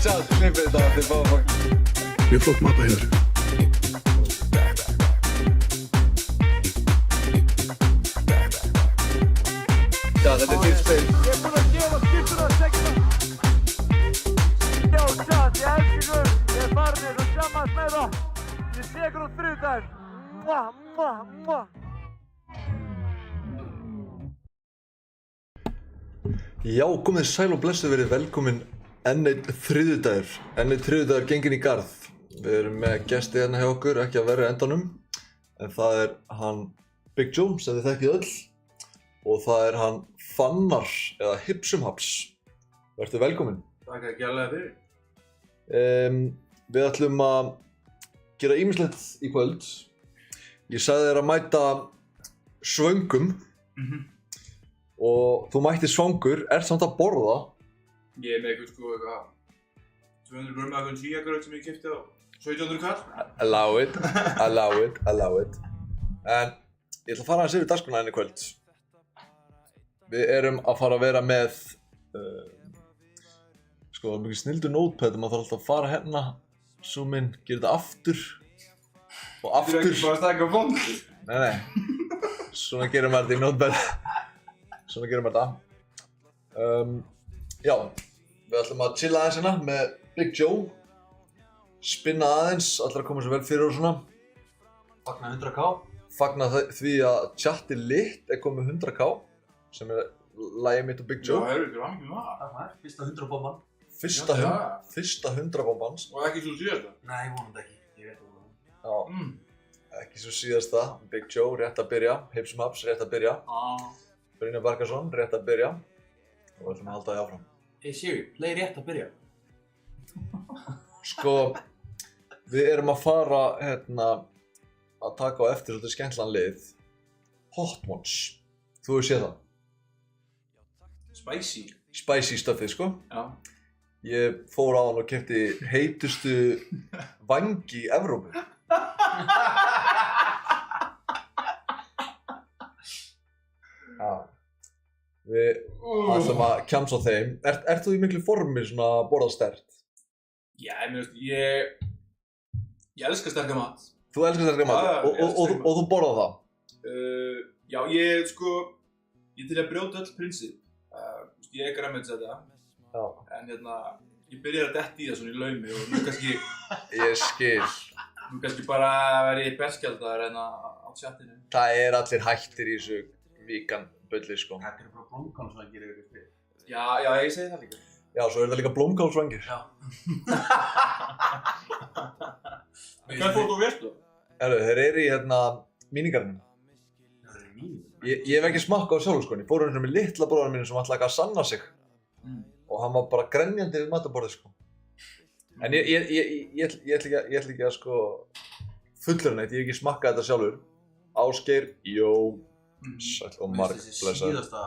Ciao, snippet það til báfang. Mjög flott mata hér. Já, þetta er til spil. Ég er búinn að gefa skiptuna að segja. Já, tjátt, ég elskir ykkur. Ég er farin og sjammast með það. Ég sé ykkur á þriðjudaginn. Mwah, mwah, mwah. Já, komið sæl og blessuð verið velkomin enn einn þriðjudagur. Enn einn þriðjudagur genginn í garð. Við erum með gesti hérna hjá okkur, ekki að vera endanum. En það er hann Big Joe, sem þið þekkið öll. Og það er hann Fannar, eða Hipsumhaps. Vertu velkomin. Takk að gæla fyrir. Við ætlum að gera ýmislegt í kvöld. Ég sagði þér að mæta svöngum. Og þú mættir svangur, ert samt að borða. Ég er með eitthvað 200 grömm af einhvern síagraut sem ég keypti á 1700 kall. Allow it. En ég ætla að fara aðeins yfir dagskrána í kvöld. Við erum að fara að vera með það er mikið snildur notepad, maður þarf alltaf að fara hérna, zoom in, gera þetta aftur og aftur. Þú er ekki bara að stækka fonti? Nei, svona gerum maður þetta í notepad. Svona gerum maður þetta. Já, við ætlum að chilla aðeins hérna með Big Joe. Spinna aðeins, allir að koma sér vel fyrir og svona. Fagna 100k. Fagna því að Chatti Lit er komið 100k, sem er lagið mitt og Big Joe. Já, heyrðu, ekki rangi með það. Það er fyrsta 100 bomban. Fyrsta 100 bombans. Og ekki svo síðasta? Nei, vonandi ekki. Ég veit það. Já, ekki svo síðasta. Big Joe, rétt að byrja. Hipsumhaps, rétt að byrja. Brynjar Barkason, rétt að byrja. Og við ætlum að halda því áfram. Hey Siri, play rétt að byrja. Sko, við erum að fara að taka á eftir svolítið skemmtlan lið. Hot Ones. Þú hefur séð það? Spicy stuffið, sko. Já. Ég fór á hann og keypti heitustu vangi í Evrópu. Já. Við ætlum að kjamsa á þeim. Ert þú í miklu formi svona að borða sterkt? Já, ég elska sterka mat. Þú elskar sterka mat og þú borðar það? Já, ég til að brjóta öll prinsip. Ég er grænmetisæta. Já. En ég byrjar að detta í það svona í laumi og nú kannski... Ég skil. Nú kannski bara verið berskjaldar en á chattinu. Það er allir hættir í þessu vegan bulli, sko. Þetta er bara blómkálsvængir yfir spil. Já, ég segi það líka. Já, svo er það líka blómkálsvængir. Já. Hvað fór þú veistu? Þeir eru í mínigarðinum. Það er mínu. Ég hef ekki smakkað á sjálfur, sko. Ég fór hérna með litla bróðar mínu sem ætlaði að sanna sig. Og hann var bara grenjandi við matarborðið, sko. En ég ætla ekki að sko fullur neitt, ég hef ekki smakkað þetta sjálfur. Ásgeir, Jó, sæll og marg blessaður. Þessi síðasta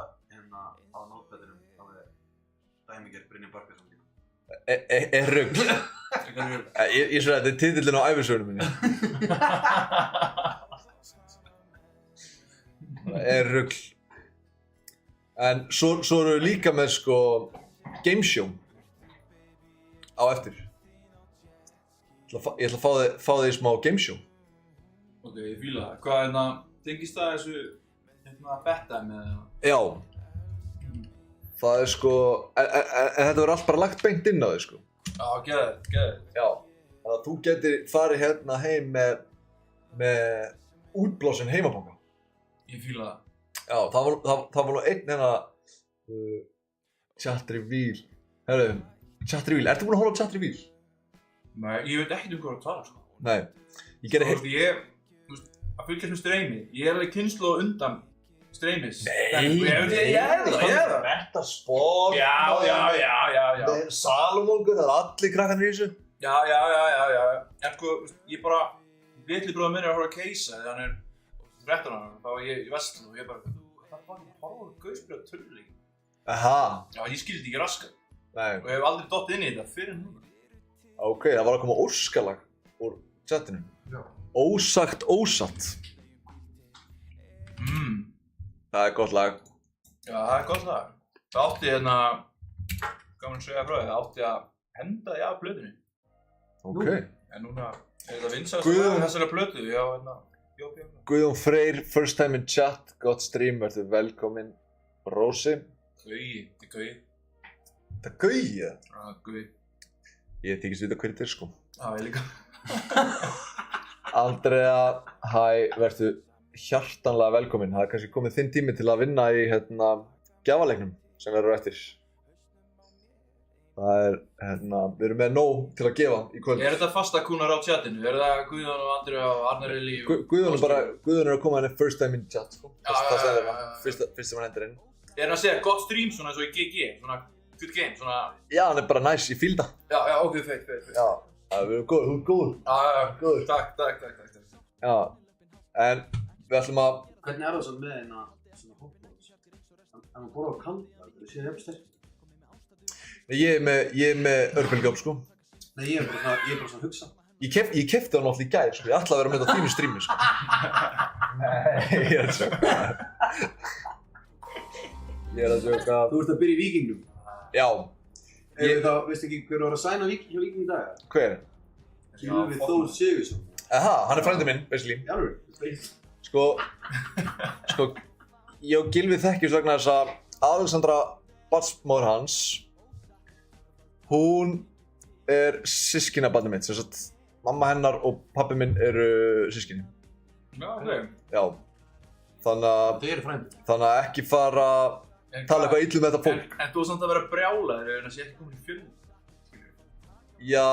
á notepadinum, þá er dæmigerð Brynjar Barkason líka. Rugl. Ég svo að þetta er titillinn á ævisögunum minni. Það er rugl. En svo erum við líka með sko gameshow á eftir. Ég ætla að fá þig í smá gameshow. Ok, ég fíla það. Hvað tengist það þessu betdæmi eða? Já. Það er sko, en þetta verður allt bara lagt beint inn á þig, sko. Já, geðveikt. Já. Þannig að þú getur farið hérna heim með útblásinn heimabanga. Ég fíla það. Já, það var nú einn Chat Reveal. Herru, Chat Reveal, ertu búinn að horfa á Chat Reveal? Nei, ég veit ekkert hvað að tala, sko. Nei. Ég gerði að fylgjast með streymi. Ég er alveg kynslóð undan streymis. Nei. Ég er það. Þetta sport. Já. Salomóngur, það er allir krakkarnir í þessu. Já. En sko, ég bara, litli bróðir minn er að horfa að keisa þegar hann er 13 ára. Þá var ég í Vestlun og ég bara, hvað var ég að horfa á gausbrjóð töluleik? Aha. Já, ég skildi ekki raskat. Nei. Og ég hef aldrei dottið inn í þetta fyrir núna. Ok, það var að koma óskalag úr chatinu. Já. Ósagt ósatt. Það er gott lag. Já, það er gott lag. Það átti gaman að segja frá því, það átti að hendaði af plötunni. Ok. En núna þetta vinsælasta Guðjón- lag þessari plötu, já, Jópi. Guðjón Freyr, first time in chat, gott stream, verður velkomin. Rósi. Gauji, þetta er Gauji. Það Gauji? Gauji. Ég þykist vita hver þetta er, sko. Já, ég líka. Andrea, hæ, verður hjartanlega velkomin. Það er kannski komið þinn tími til að vinna í, gjafaleiknum sem verður eftir. Það er, við erum með nóg til að gefa í kvöld. Er þetta fastakúnar á chatinu? Er það Guðjón og Andri og Arnar Eli? Guðjón er að koma henni first time in chat, sko. Það segir já. það, fyrst sem hann hendur inn. Er hann að segja gott stream svona eins og í GG? Svona good game, svona... Já, hann er bara næs, ég fíl það. Já, ok, feit. Já, við erum góður, þú ert góður. Já, Góður. takk. Já, en við ætlum að... Hvernig er það svo með hérna svona hotdogs? Ef maður borðar á kalda, þú séð jafn sterk? Ég er með örbylgjóp, sko. Nei, ég er bara svona að hugsa. Ég kefti hann alltaf í gær, sko. Ég ætlaði að vera með þetta á þínu streami, sko. Nei, ég er að sjóka. Þú ert að byrja í Víkingnum. Já. Veistu ekki hver var að sæna hjá Víking í dag? Hver? Gylfi Þór Sigurðsson. Aha, hann er frændi minn, basically. Í alvöru? Sko, ég og Gylfi þekkjumst vegna þess að Alexandra, barnsmóðir hans, hún er systkinabarnið mitt, sem sagt mamma hennar og pabbi minn eru systkini. Já, ok. Já, þannig Þau eru frændur. að ekki fara að tala eitthvað illu með þetta fólk. En þú er samt að vera brjálaður ef það sé ekki komin í Fjölni. Já,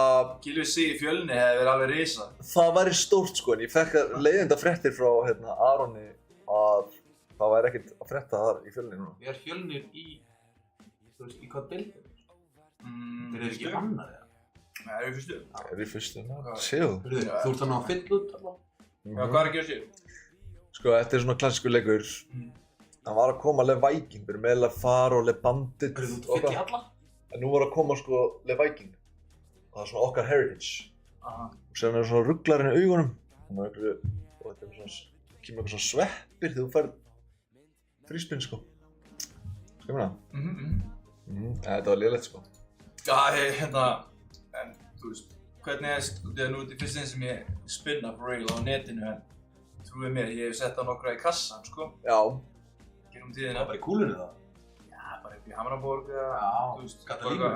Gylfi sig í Fjölni hefði verið alveg risa. það væri stórt sko, en ég fekk leiðinda fréttir frá Aroni að það væri ekkert að frétta þar í Fjölni núna. Er Fjölnir í, þú veist, í hvað deildar? Þeir eru ekki fyrstu? annar eða? Nei, það eru fyrstu. Það er í fyrstu, séu. Þú ert þannig að fylla út alveg? Já, hvað er að gera sér? Sko, þetta er svona klassískur leikur. Hann var að koma Le Viking, við erum með Le Faro, Le Bandit Þú ert að fylla í alla? En nú var að koma sko Le Viking. Það er svona okkar heritage. Aha. Og sér hann er svona rugglarinn í augunum. Og þetta er svona, kemur eitthvað svona sveppir þegar þú færð fríspinn sko. Sko ég meina? Þetta var lélegt sko. Já, en þú veist, hvernig þetta er nú þetta fyrst einn sem ég spinna for real á netinu, en trúið mér, ég hef sett á nokkra í kassan, sko, Já. gerum tíðina. Það var í kúlunni það? Já, bara upp í Hamraborg eða, Já, þú veist, Katalínu.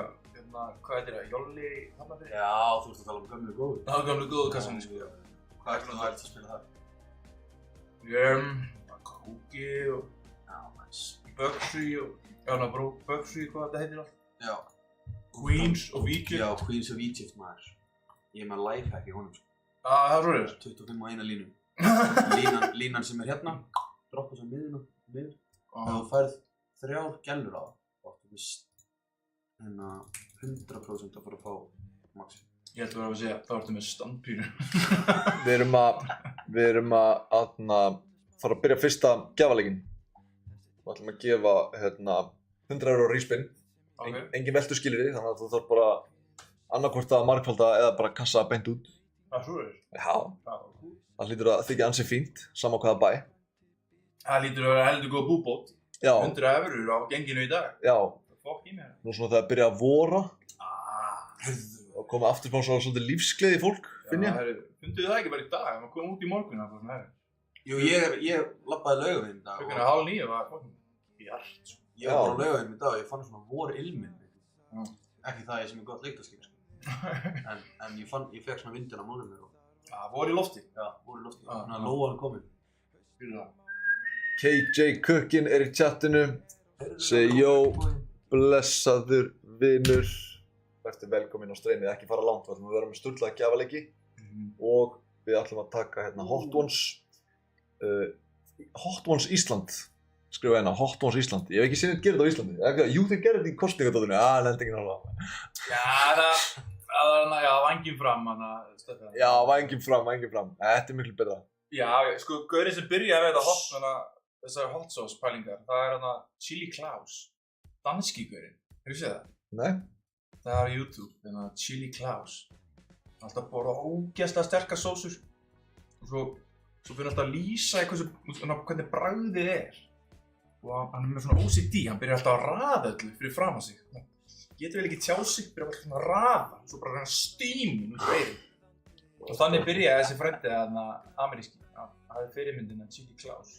Hvað heitir það, Jolli, Hafnarfirði? Já, þú ert að tala um gömlu góðu. Já, gamlu góðu kassanni, sko. Hvað er það að spila það? Kúki og Já, næs. Bugtree og, Bugtree, hvað þetta heitir allt? Já. Queens of Egypt. Já, Queens of Egypt maður. Ég er með lifehack í honum sko. Það er svo reyður. 25 á eina línu. Línan sem er hérna, droppa svo miðina, miður. Ef þú færð 3 gælur á það, þá áttu vist 100% að fara að fá maxi. Ég ætla að segja, þá ertu með standpínu. Við erum að fara að byrja fyrsta gjafaleikinn. Við ætlum að gefa 100 € ríspinn. Ok. Engin veltu skilyrði, þannig að þú þarf bara annarkvort að margfalda eða bara kassa beint út. Það er svo reyður. Já, Það er cool. það hlýtur að þykja ansi fínt, sama hvaða bæ. Það lítur að vera heldur góð búbót. Já, 100 eurur á genginu í dag. já, Fokk í mér. nú svona þegar byrja að vora Hörðu. og koma aftur smá svolítið lífsgleði í fólk, finn ég. Funduðu það ekki bara í dag? Maður kom út í morgun og svona herri. Jú, ég labbaði Laugaveginn í dag. Klukkan er 8:30 var fokkin bjart. Sko. Ég var bara á Laugaveginn í dag og ég fann svona vor ilminn. Já. Ekki það sem er gott lyktarskyn, sko. En ég fekk svona vindina á móðum mér og Það voru í lofti. já, vor í lofti. Já. Þannig að lóan komin. Fyrir það. KJ Cookin er í chattinu, segi jó, blessaður vinur. Vertu velkominn á streymið, ekki fara langt, við ætlum að vera með sturlaða gjafaleiki og við ætlum að taka Hot Ones, Hot Ones Ísland, skrifa hérna, Hot Ones Ísland. Ég hef ekki séð að gera þetta á Íslandi. Jú, þeir gerðu þetta í kosningadóttunni, lendi ekki náttúrulega. Já, það var já, vanginn fram, Stefán. Já, vængin fram. Þetta er miklu betra. Já, sko, gaurinn sem byrjaði með þetta þessar hot sauce pælingar, það er Chili Klaus, danski gaurinn. Hefur séð það? Nei? Það er á YouTube, Chili Klaus. Alltaf borða ógeðslega sterkar sósur og svo fyrir alltaf að lýsa hvernig bragðið er. Og hann er með svona OCD, hann byrjar alltaf að raða öllu fyrir fram að sig. getur vel ekki tjá sig, byrja bara svona að rafa, svo bara reyna stímin út úr eyrum. Og þannig byrjaði þessi frændi þarna ameríski, hann hafði fyrirmyndina Chili Claus.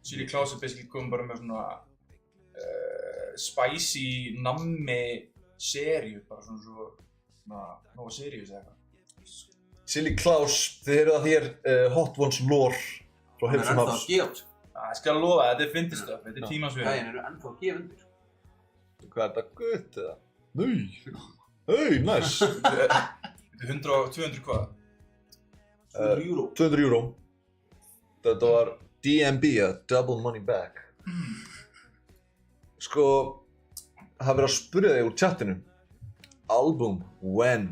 Chili Claus basically komið bara með svona spicy nammi seríu, bara svona Nova Sirius eða eitthvað. Chili Claus, þið heyrðu að þér Hot Ones lore frá Hipsum Hubs. Ég skal lofa, þetta fyndistöf, þetta tímans við. Gæin eru ennþá að gefa undir. Hvað er þetta gutt eða? Nei, nice. 200 hvað? 200 euro. 200 euro. Þetta var DMB, Double Money Back. Sko, það verið að spyrja þig úr chatinu. Album, when?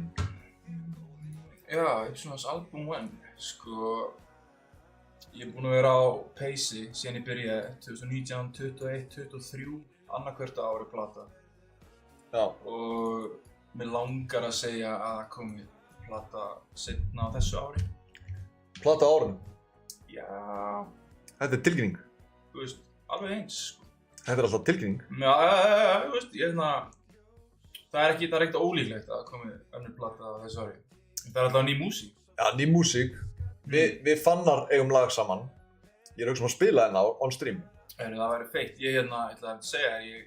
Já, Hipsumans album when? Sko, ég er búinn að vera á peysi síðan ég byrjaði 2019, 21, 23, annað hvert ári plata. Já. Og mér langar að segja að það komi plata seinna á þessu ári. Plata á árinu? Já. Þetta er tilkynning. Þú veist, alveg eins, sko. Þetta er alltaf tilkynning. Já, þú veist, það er ekkert ólíklegt að komi önnur plata á þessu ári. Það er alltaf ný músík. Já, ný músík. Við Fannar eigum lag saman. Ég er auðvitað að spila hérna on stream. Það væri feitt. Ég ætlaði að segja að ég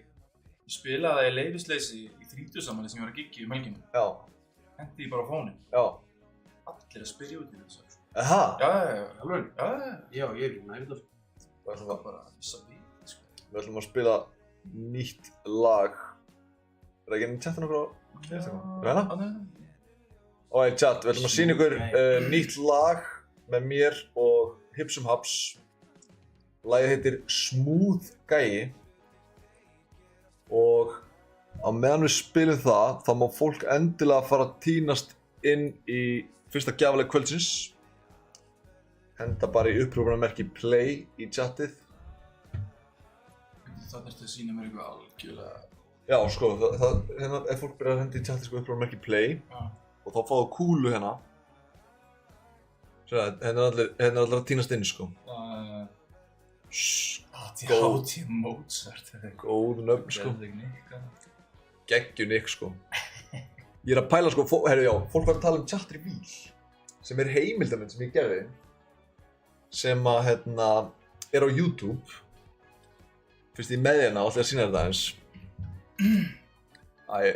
spilaði það í leyfisleysi í 30-samali sem ég var að giggi helgina. Já. Hendi ég bara á fóninn. Já. Allir að spyrja út í þessu. Aha. Já, alveg. Já, ég er ekki nærið þessu. Það var bara að vissa við, sko. Við ætlum að spila nýtt lag. Er það ekki enn chatinu okkur á Instagram? Ræna? Og chat, við ætlum að sýna ykkur nýtt lag með mér og Hipsum Hubs. Lagið heitir Smooth Gæi. Og á meðan við spilum það, þá má fólk endilega fara að tínast inn í fyrsta gjafaleik kvöldsins. Henda bara í upphrópunarmerki play í chatið. Það ertu að sýna mér eitthvað algjörlega. Já, sko, hérna ef fólk byrjar að henda í chatið sko upphrópunarmerki play. Já. Og þá fáðu kúlu hérna. Svo hérna er allir að tínast inn, sko. ADHD Mozart. Góð nöfn, sko. Geðveik Nick. Geggju Nick, sko. Ég er að pæla, sko, fólk var að tala um Chat Reveal, sem er heimildamynd sem ég gerði, sem að, er á YouTube. Fyrst ég með hérna og ætla að sýna þetta aðeins.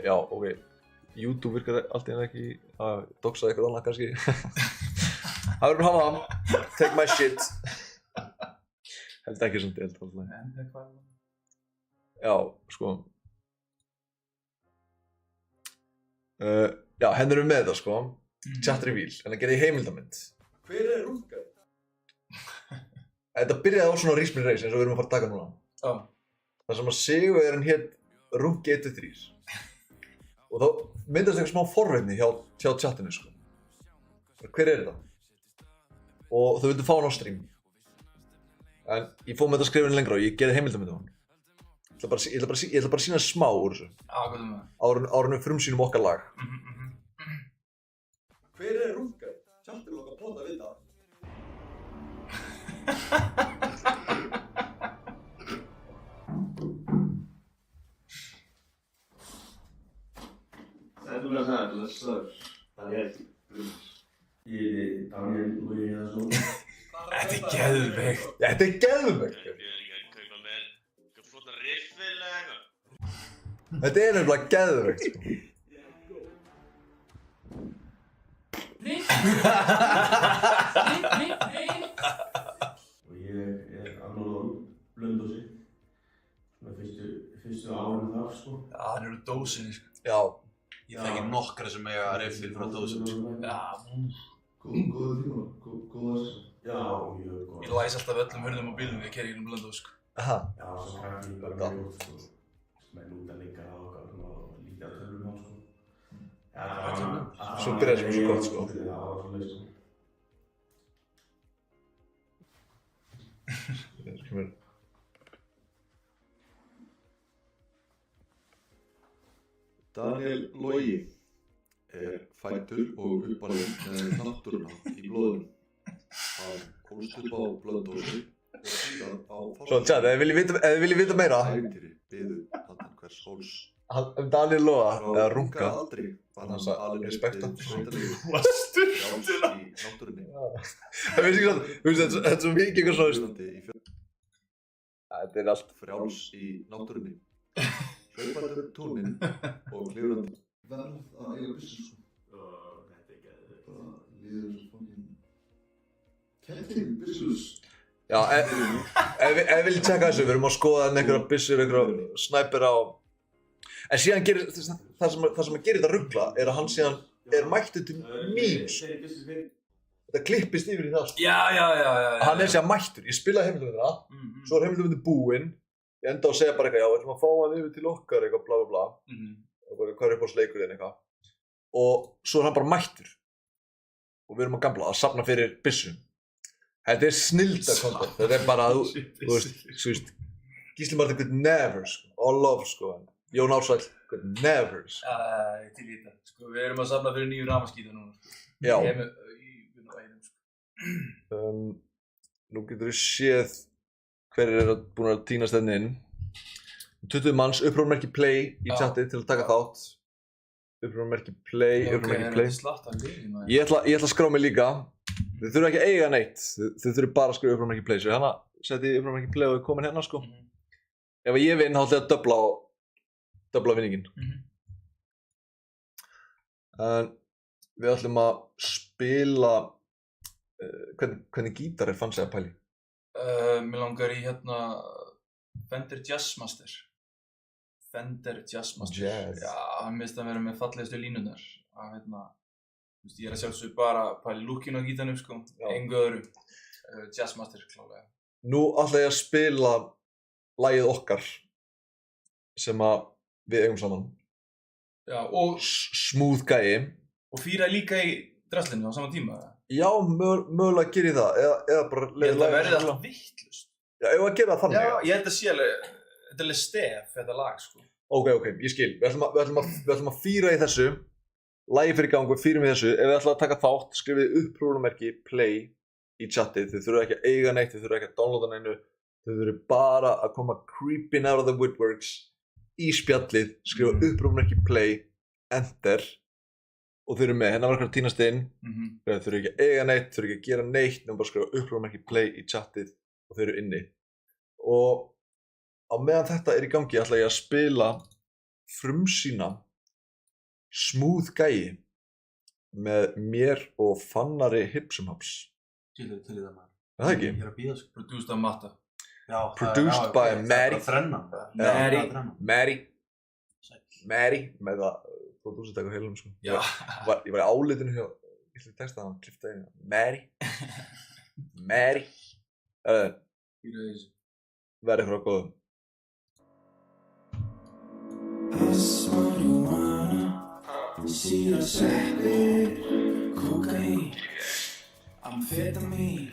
Já, ok. YouTube virkar alltaf ekki að doxa eitthvað annað kannski. Það verður hafa take my shit. Held ekki svona deilt alltaf. En eitthvað. Já, sko. Já, henni erum við með þetta, sko. Chat Reveal, en það gerði heimildamynd. Hver er Rúkar? Þetta byrjaði á svona Rísminn Reis eins og við erum að fara að taka núna. Já. Það sem að Sigurveirin hét Rúki 1-3. Og þá myndast eitthvað smá forveitni hjá chatinu, sko. Hver er þetta? Og þau vildu fá hann á stream. En ég fóð með þetta skrifin lengra og ég gerði heimildamynd á hann. Ég ætla bara að sýna smá úr þessu. Já, hvað er það? Árinu frumsýnum okkar lag. Hver er Rúkar? Chatinu okkar bóta við það. Þetta er geðveikt. Þetta er geðveikt. Þetta er nefnilega geðveikt, sko. Og ég er annar Blönduósi. Svona fyrstu árið þar, sko. Já, hann eru dósinni, sko. Já. Ég þekki nokkra sem eiga riffil frá dósum, sko. Já. Góða tíma, góða. Já, mjög góða. Ég læs alltaf öllum hurðum á bílum þegar ég keyri gegnum Blönduós, sko. Aha. Já, svo kannski bara mjög góð, sko. Menn út að leika á okkar og lítið að tölum á, sko. Já, Svo byrjaði sem svo gott, sko. Já, það var svo leið, sko. Daniel Logi er fæddur og uppalinn með náttúruna í blóðinu. Hann komst upp á Blönduósi og síðan á Svo chat, ef þið viljið vita meira. Ævintýri biðu handan hvers hóls Daniel Loa, eða Runga. aldrei var hann Hann alveg respekta. Vastur Frjáls í náttúrunni. Það veist ekki svona, þú veist, þetta er svo mikið eitthvað svona, Hljóðandi í þetta er allt. frjáls í náttúrunni. Hlaupandi túnin og klifrandi. Verð að eiga byssu sko. Þetta er ekki Bara líður fókin. Kettir byssus. Já, ef við viljum tjekka þessu, við erum að skoða einhverja byssur, einhverja snæpir á. En síðan gerir, það sem að gerir þetta rugla er að hann síðan er mættur til memes. Þetta klippist yfir í það, sko. Já. Hann er síðan mættur, ég spilaði heimildamöndina, svo er heimildamöndin búinn, ég enda á að segja bara eitthvað, já, við ætlum að fá hann yfir til okkar, eitthvað bla bla bla, hvað er upp á sleikurinn eitthvað. Og svo er hann bara mættur. Og við erum að gambla, að safna fyrir byssum. Þetta er snilda content, þetta er bara, þú veist, Gísli Marteinn could never, sko, all love, sko, Jón Ársæll could never, sko. Ég til í þetta, sko, við erum að safna fyrir nýju rafmaskíta núna, sko. Já. Ég er með auðvun og einum, sko. Nú getur við séð hverjir eru búin að tínast þenni inn. 20 manns, upprófmerki play í chati til að taka þátt. Upprófmerki play. Ok, þetta er slatt af liðin, maður. Ég ætla að skrá mig líka. Þið þurfa ekki að eiga neitt. Þið þurfa bara að skrifa upprófmerki play. Svo hérna seti upprófmerki play og við komin hérna, sko. Ef ég vinn, þá ætla ég að döbla vinningin. En við ætlum að spila, hvernig gítar er fann sig að pæli? Mér langar í hérna Fender Jazzmaster. Jazz. Já, hann minnst að vera með fallegustu línurnar. Hérna, þú veist, ég er að sjálfsögðu bara að pæla í lúkinu á gítarnum, sko. Engu öðru. Jazzmaster, klálega. Nú ætla ég að spila lagið okkar sem að við eigum saman. Já, og Smooth gæi. Og fýra líka í draslinu á sama tíma, eða? Já, mögulega gerir það, eða bara Ég held að verði alltaf vittlust. Já, ef að gera það þannig. Já, ég held að sé alveg, þetta er alveg stef, þetta lag, sko. Ok, ég skil. Við ætlum að fýra í þessu. Lagið fyrir gang, við fýrum í þessu. Ef við ætlum að taka þátt, skrifið upp prófnumerki play í chatið. Þið þurfa ekki að eiga neitt, þið þurfa ekki að downloada neinu. Þið þurfa bara að koma creeping out of the woodworks í spjallið, skrifa upp prófnumerki play, enter. Og þau eru með, hérna var eitthvað tínast inn, þau eru ekki að eiga neitt, þau eru ekki að gera neitt, nefnum bara að skrifa upprófmerki play í chatið og þau eru inni. Og á meðan þetta er í gangi ætla ég að spila frumsýna Smooth gæi með mér og Fannari Hipsumhaps. Til í það maður. Er það ekki? Ég er að bíða, sko. Produced af Matta. Já, Produced by Mary. Þrennan. Mary með það prodúsert eitthvað heilum, sko. Já. Ég var í álitinu hjá Ísli texta, hann kliftaði inn. Mary. Fýra þessu. Verði frá góðum. See the second cocaine, amphetamine,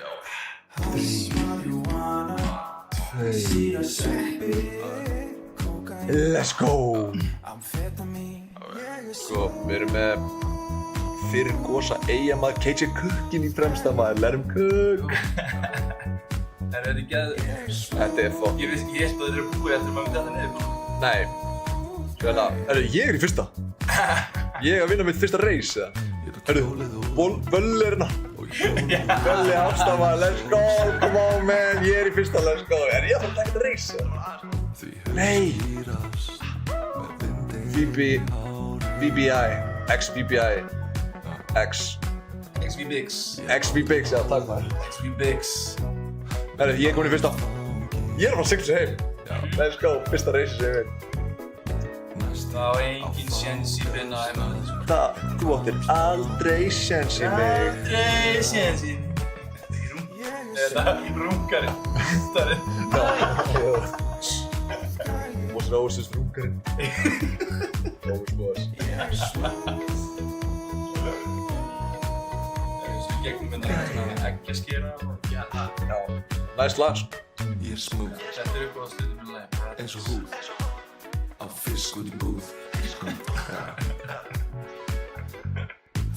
hash marijuana. See the second cocaine, Let's go! amphetamine. Sko, við erum með fyrir gósa eigamað KJ Cookin í fremsta maður, Let him cook! Er þetta ekki að... Þetta er fokk. Ég held að þeir eru búið eftir að maður myndi að það niður. Nei. Svona, ég er í fyrsta. Ég er að vinna mitt fyrsta race, eða? Bölli er hérna. Bölli afstafað, let's go, come on man, ég er í fyrsta, let's go. Er ég að fara að taka þetta race, eða? Nei. VBI, XVBI, XVBIX, já, takk maður. XVBIX. Ég er komin í fyrsta. Ég er að fara að sigla sig heim. Let's go, fyrsta race sem ég veit. Það var engin séns í byrna að maður þessu. Þú áttir aldrei séns í mig. Aldrei séns í mig. Þetta er rungarinn. Hundarinn. Most Roses rungarinn. Ósmós. Þessu gegnum mynda svona eggjaskera og gæta. Já. Næs lag. Ég er smooth Þetta upp á stundum með lag. eins og húð á fisk út í búð.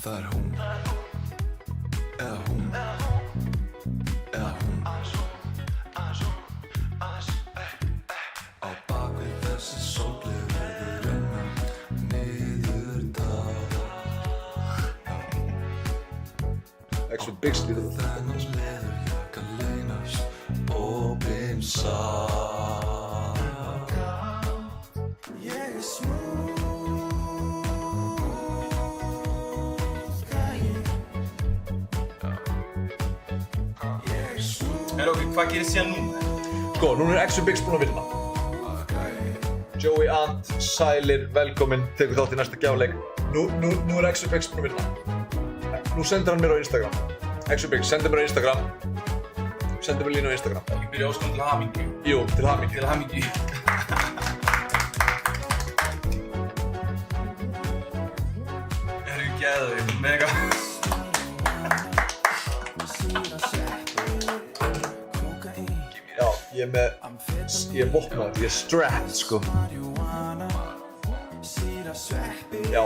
Það er hún eða hún eða hún á bakvið þessi sólgleru renna Extra Big Street Opin sá Ég er smooth gæi. Ég er smooth. Ok, hvað gerist síðan núna? Sko, núna er Extra Biggs búinn að vinna. Joey Ant, sælir, velkominn, tekur þátt í næsta gjafleik. Nú er Extra Biggs búinn að vinna. Nú sendir hann mér á Instagram. Extra Biggs, sendir mér á Instagram. Sendir mér línu á Instagram. Ekki byrja óskum til hamingju. Jú, til hamingju. Til hamingju. Eru geðvig, mega. Já, ég er vopnaður, ég er strapped, sko. Já,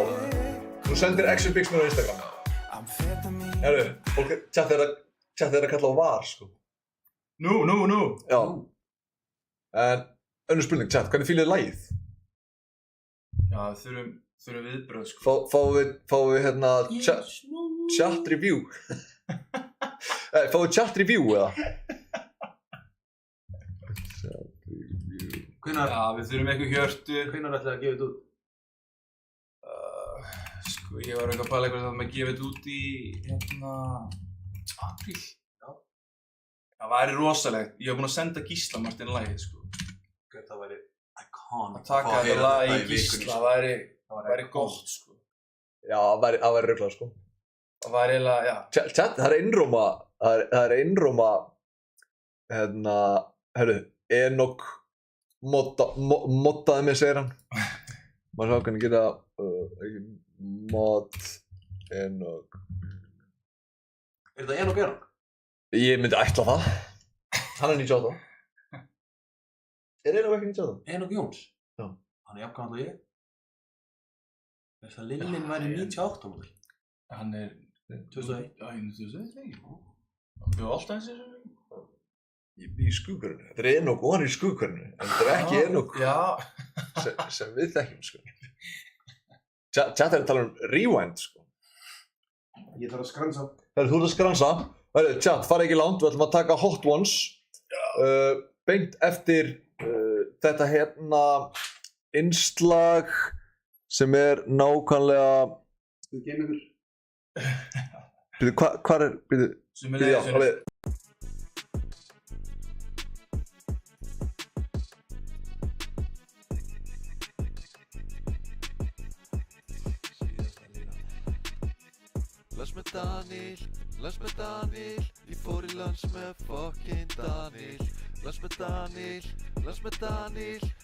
nú sendir Extra Biggs mér á Instagram. Herru, fólk, chat er að kalla á VAR, sko. Nú. Já. En, önnur spurning, chat, hvernig fílið lagið? Já, við þurfum viðbröð, sko. Fáum við hérna chat review? Fáum við chat review, eða? Hvenær Já, við þurfum eitthvað hjörtu. ætlaði að gefa þetta út? Sko, ég var eitthvað að pæla eitthvað að maður gefa þetta út í, apríl. Já. Það væri rosalegt. Ég hef búinn að senda Gísla Martin lagið, sko. Það væri iconic. Að taka þetta lag í Gísla, það væri gott, sko. Já, það væri ruglað, sko. Það væri eiginlega, já. Chat, það er einróma, hérna, herru, Enoch moddaði mig, segir hann. Maður sá hvernig geta, mod, Enoch. Er þetta Enoch Enoch? Ég myndi ætla það. Hann er 98. Er Enoch ekki 98? Enoch Jóns? Já. Hann er jafn gamall og ég. Þess að Lillin væri 98 mótil. Hann er 2001. Já, hann er 2001, ekki? Hann bjóð alltaf eins og þessu. Ég bý í skugghverfinu. Þetta er Enoch og hann er í skugghverfinu. En þetta er ekki Enoch Já. sem við þekkjum, sko. Chat er að tala um rewind, sko. Ég þarf að skransa. Þú ert að skransa. Chat, fara ekki langt, við ætlum að taka Hot Ones. Beint eftir þetta hérna innslag sem er nákvæmlega... Þú geymir ykkur. Býðu, hvað er... Býðu, já, alveg... Les með Daniel, ég fór í lands með fucking Daniel. Les með Daniel,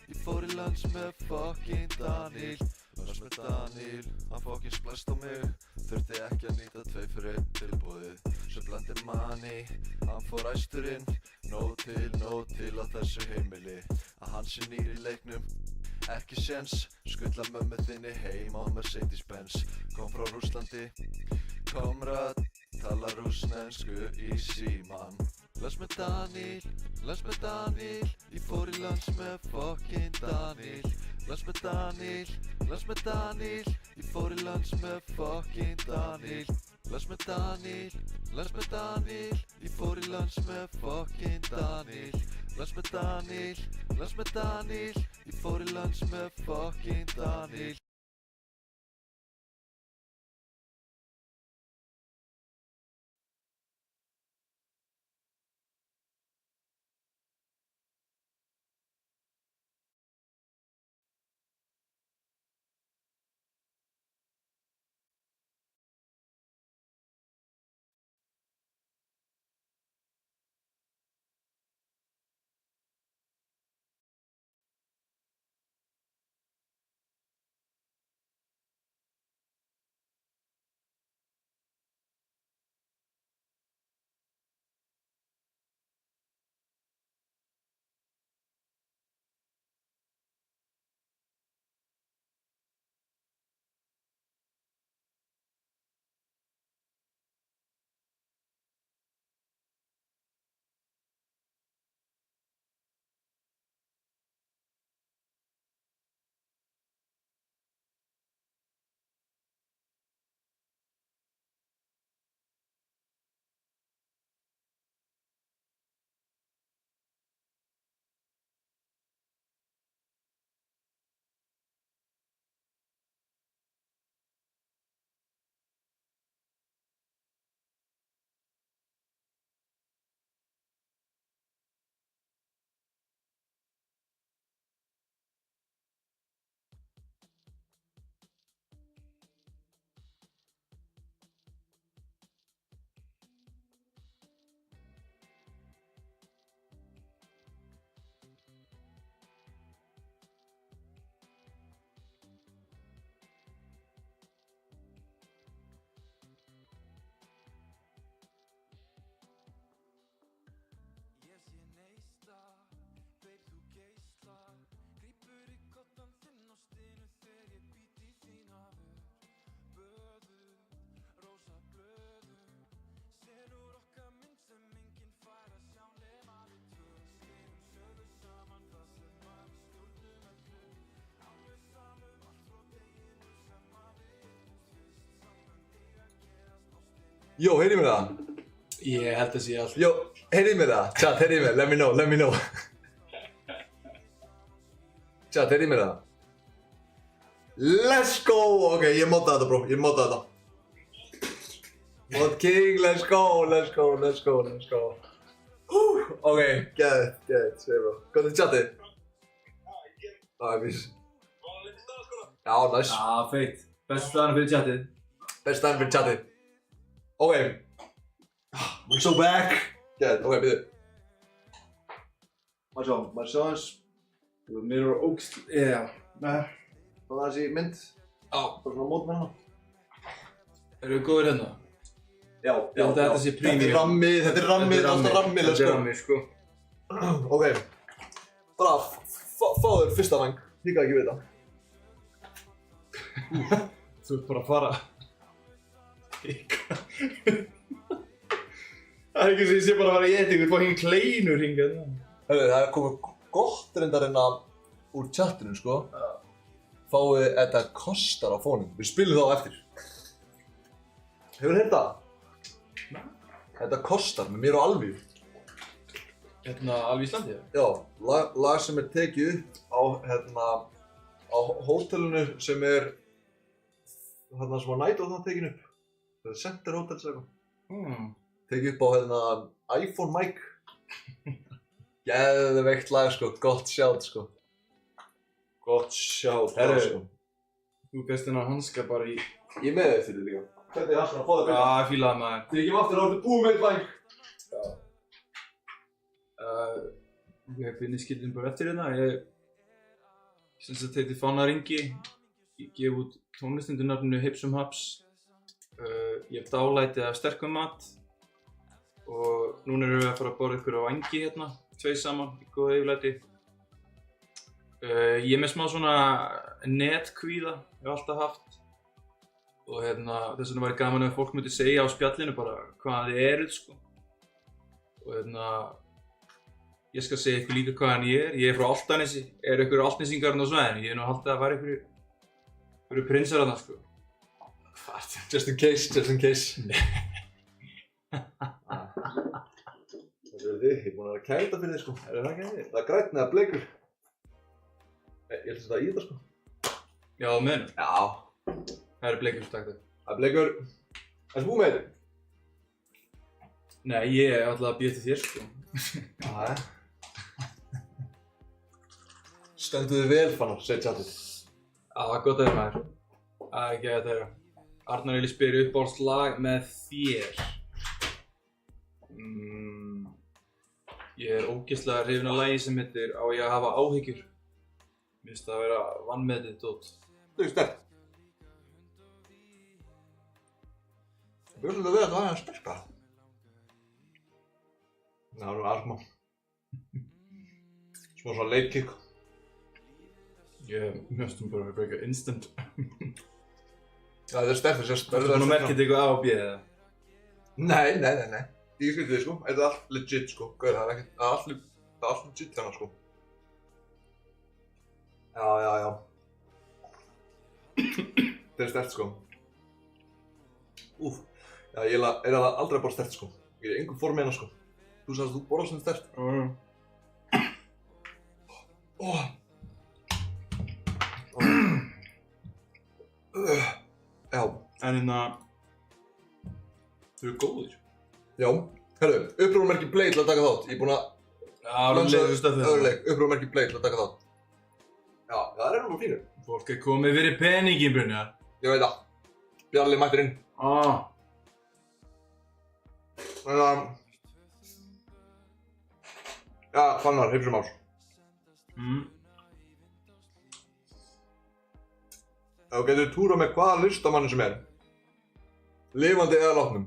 ég fór í lands með fucking Daniel. Les með Daniel, hann fucking splæst á mig, þurfti ekki að nýta 2 fyrir 1 tilboðið. Svo blandir manni, hann fór æsturinn, nóg til á þessu heimili. Að hann sé nýr í leiknum, ekki séns, skulla mömmu þinni heim á Mercedes-Benz. Kom frá Rússlandi, komrad, tala rússnesku í síman. Les með Daniel, ég fór í lands með fucking Daniel. Les með Daniel, ég fór í lands með fucking Daniel. Les með Daniel, ég fór í lands með fucking Daniel. Les með Daniel, ég fór í lands með fucking Daniel. Jó, heyrið mér það? Ég held að sé allt. Jó, heyrið mér það? Chat, heyrið mér, let me know. Chat, heyrið mér það? Let's go! Ok, ég mótaði þetta, bro, ég mótaði þetta. Mod King, let's go. Ok, geðið, segir bro. Hvað er chatið? Vís. Já, nice. Já, feitt. Bestu staðan fyrir chatið. Best time fyrir chatið. Ok. We're so back. Geðið, ok, byrju. Maður sjá hans. Mér er ógst... Já. Svona þessi mynd. Já. Bara svona mót með hana. Eru við góðir hérna? Já, Ég held að þetta sé premium. Þetta er rammi, alltaf rammi, let's Þetta er go. rammi, sko. Ok. Bara, fáður fyrsta rang. Híka ekki við þetta. Þú ert bara að fara. Það er ekki sem ég sé bara að fara í ykkur fucking kleinur hingað. Hörru, það er komið gott reyndar hérna úr chatinu, sko. Fáið þetta kostar á fónum. Við spilum það á eftir. Hefur heyrt það? Þetta kostar með mér og Alvíu. Hérna, alveg Íslandi? Já, lag sem er tekið upp á, á hótelinu sem er þarna sem var Night og það tekið upp. Það er Center Hotels eitthvað. Tekið upp á iPhone mic. Geðveikt lag, sko, gott sjátt, sko. Gott sjátt, sko. Þú best hennar hanska bara í... Ég er með þau fyrir líka. Hvernig er það svona að fá það Já, ég fíla það maður. Þegar ég kem aftur, þá ertu búið með eitt lag. Já. Ég finni skildin bara eftir hérna. Ég sem sagt heiti Fánaringi. Ég gef út tónlist undir nafninu Hipsum Haps. Ég hef dálæti af sterkum mat. Og núna erum við að fara að borða ykkur á Engi hérna. 2 saman, í góða yfirlæti. Ég er með smá svona netkvíða, ég hef alltaf haft. Og þess vegna væri gaman ef fólk myndi segja á spjallinu bara hvaðan þið eruð, sko. Og ég skal segja ykkur líka hvaðan ég er. Ég er frá Álftanesi. Eru ykkur Álfnesingar á svæðinu? Ég hef nú haldið að væri ykkur prinsar þarna, sko. Hvað? Just in case. Það er þið, ég er búinn að vera að kæta fyrir þið, sko. Er það ekki þið? Það er grænn eða bleikur. Ég ætla að setja í þetta, sko. Já, þú meinur? Já. Það eru bleikur, takk þér. Það er bleikur. Ertu búinn með þetta? Nei, ég er alltaf að býða til þér, sko. Jæja. Stendu þið vel, Fannar, segir chatið. Já, það er gott að þér maður. Það er ekki að þeirra. Arnar Eli spyr uppáhaldslag með þér. Ég er ógeðslega hrifinn af lagi sem heitir Á ég að hafa áhyggjur. Mér finnst það að vera vanmetið dót. Þú veist þetta. Við höfum að vera að það er að styrka. Það er alveg smá. Smá svona late kick. Ég mjöstum bara að breyka instant. Já, það er sterkt þess að Þú búinn að merkja þetta eitthvað A og B eða? Nei. Ég skildi þið, sko. Þetta er allt legit, sko. Gauður, það er allt legit hérna, sko. Já. Þetta er sterkt, sko. Úf. Já, ég er aldrei að borða sterkt, sko. Ég er í engum formi hérna, sko. Þú sagðist að þú borðar sem sterkt. Já. En þau eru góðir. Já. Herru, upprófumerki Play til að taka þátt. Ég er búinn að öðruleik, upprófumerki Play til að taka þátt. Já, það er ennum fínur. Fólk er komið fyrir peningin, Brynjar. Ég veit það. Bjarli mættir inn. Já, Fannar, Hipsum Haps. Ef þú getur túrað með hvaða listamanni sem er, lifandi eða látnum,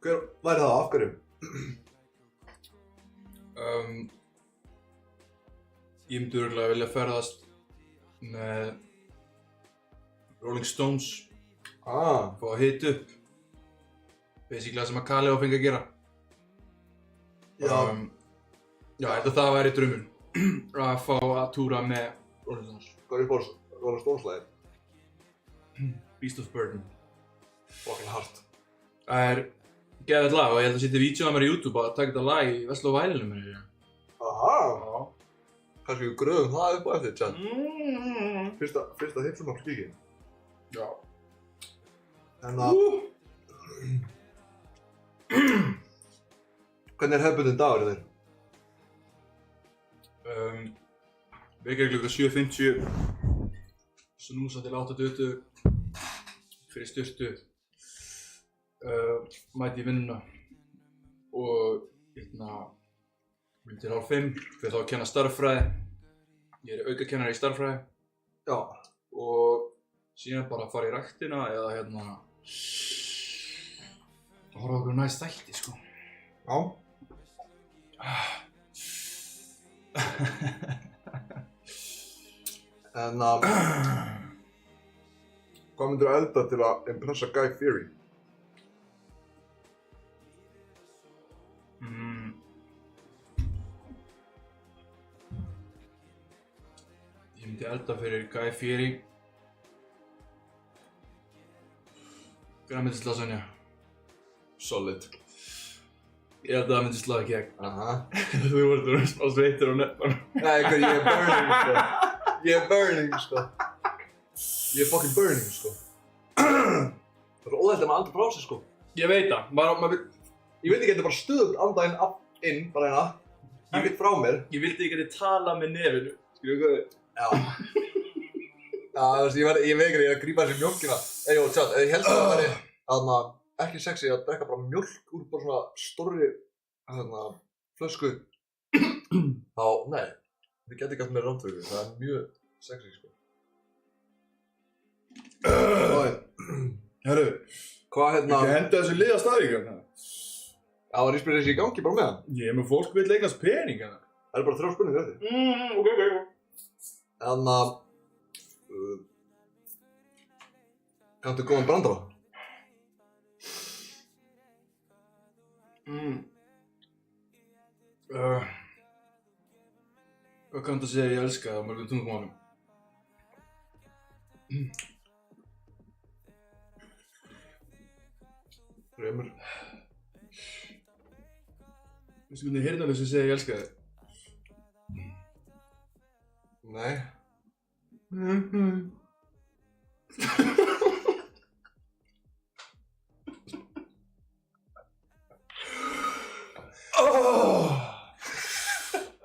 hver væri það, af hverju? Ég myndi örugglega vilja ferðast með Rolling Stones. Fá að hita upp. Basically það sem að Kali á fengi að gera. Já, ég held að það væri draumur. Að fá að túra með Rolling Stones. Hvað er uppáhalds Rolling Stones lagið? Beast of Burden. Fucking hard. Það er geðveikt lag og ég held að setja vídeo af mér í YouTube að taka þetta lag í Vestló Vælinu minni. Aha. Já. Kannski við gröðum það upp á eftir, tjann. Fyrsta hipsum á skíkin. Já. En að... Hvernig er hefðbundin dagur þér? Vekja klukka 7:50. Snúsa til 8:20. Fyrir styrtu. Mæti í vinnuna. Og til 4:30. Fyrir þá að kenna starffræði. Ég er aukakennari í starffræði. Já. Og síðan bara fara í ræktina eða horfa okkur næst þætti, sko. Já. En hvað myndir þú elda til að impressa Guy Fieri? Ég myndi elda fyrir Guy Fieri grænmetislasagna. Solid. Ég held að það myndi slá í gegn. Aha. Þú voru smá sveitur á nefnum. Nei, ég er burning, sko. Ég er burning, sko. Ég er fucking burning, sko. Það er svo óþægilegt að maður aldrei frá sig, sko. Ég veit það. Ég veit ekki að þetta er bara stöðugt anda inn, bara hérna. Ég veit frá mér. Ég vildi ekki að þið tala með nefinu. Skilju hvað þið? Já. Já, þú veist, ég veit ekki að ég er að grípa þessi mjólkina. Jú, tjátt, ég held að það væri ekki sexy að drekka bara mjólk úr bara svona stórri flösku. Þá, nei, þið geti ekki allt með rámtöku. Það er mjög sexy, sko. Herru, Hvað ekki henda þessu lið að staði ekki? Já, var ísbyrðið þessi í gangi bara með hann? Ég er með fólk vill eignast pening hérna. Það er bara 3 spurningar eftir. Ok. En kanntu góðan brandara? Hvað kanntu að segja ég elska það á mörgum tungumálum? Fremur. Veistu hvernig heyrnarlausi segja ég elska þig? Nei.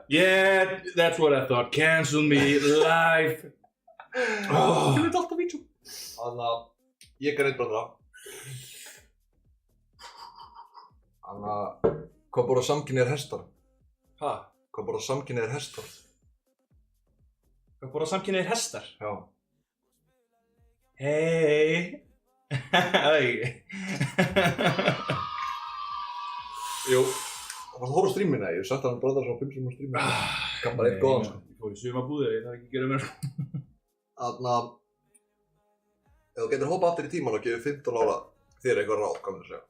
Yeah, that's what I thought. Cancel me live. Ég veit alltaf vídeo. Þannig að ég kann eitt brandara. Þannig að hvað borða samkynhneigðir hestar? Ha? Hvað borða samkynhneigðir hestar? Hvað borða samkynhneigðir hestar? Já. Hey. Jú. Það varst að horfa á streamina, ég sett hann brandara svona 5 sinum á streamina. Gaf bara eitt góðan, sko. Ég fór í sumarbúðir, ég þarf ekki að gera mér. Þannig að ef þú getur hoppað aftur í tíman og gefið 15 ára þér eitthvað ráð, hvað myndir þú segja?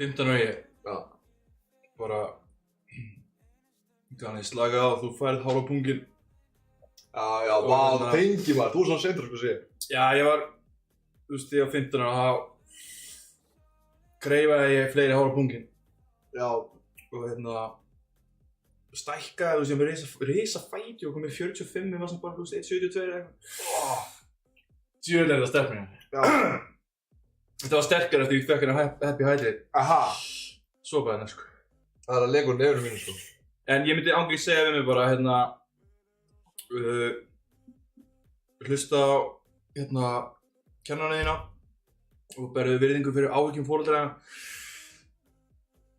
15 ára ég. Já. Bara Þannig slaka á, þú færð hár á punginn. Já, vá, það tengi maður, þú er svona sendur, sko sé. Já, ég var, þú veist, ég var 15 ára og þá kreifaði ég fleiri hár á punginn. Já. Og stækkaði, þú veist, ég var risa fæti og komið 45, ég var svona bara, þú veist, 1,72 eða eitthvað. Djöfull er það sterk mér. Já. Þetta var sterkar eftir ég fekk hérna Happy Hydrate. Aha. Sopaði hennar, sko. Það er að lega úr nefnum mínu, sko. En ég myndi ángríð segja við mig bara, hlusta á, kennarana þína og berðu virðingu fyrir áhyggjum foreldra.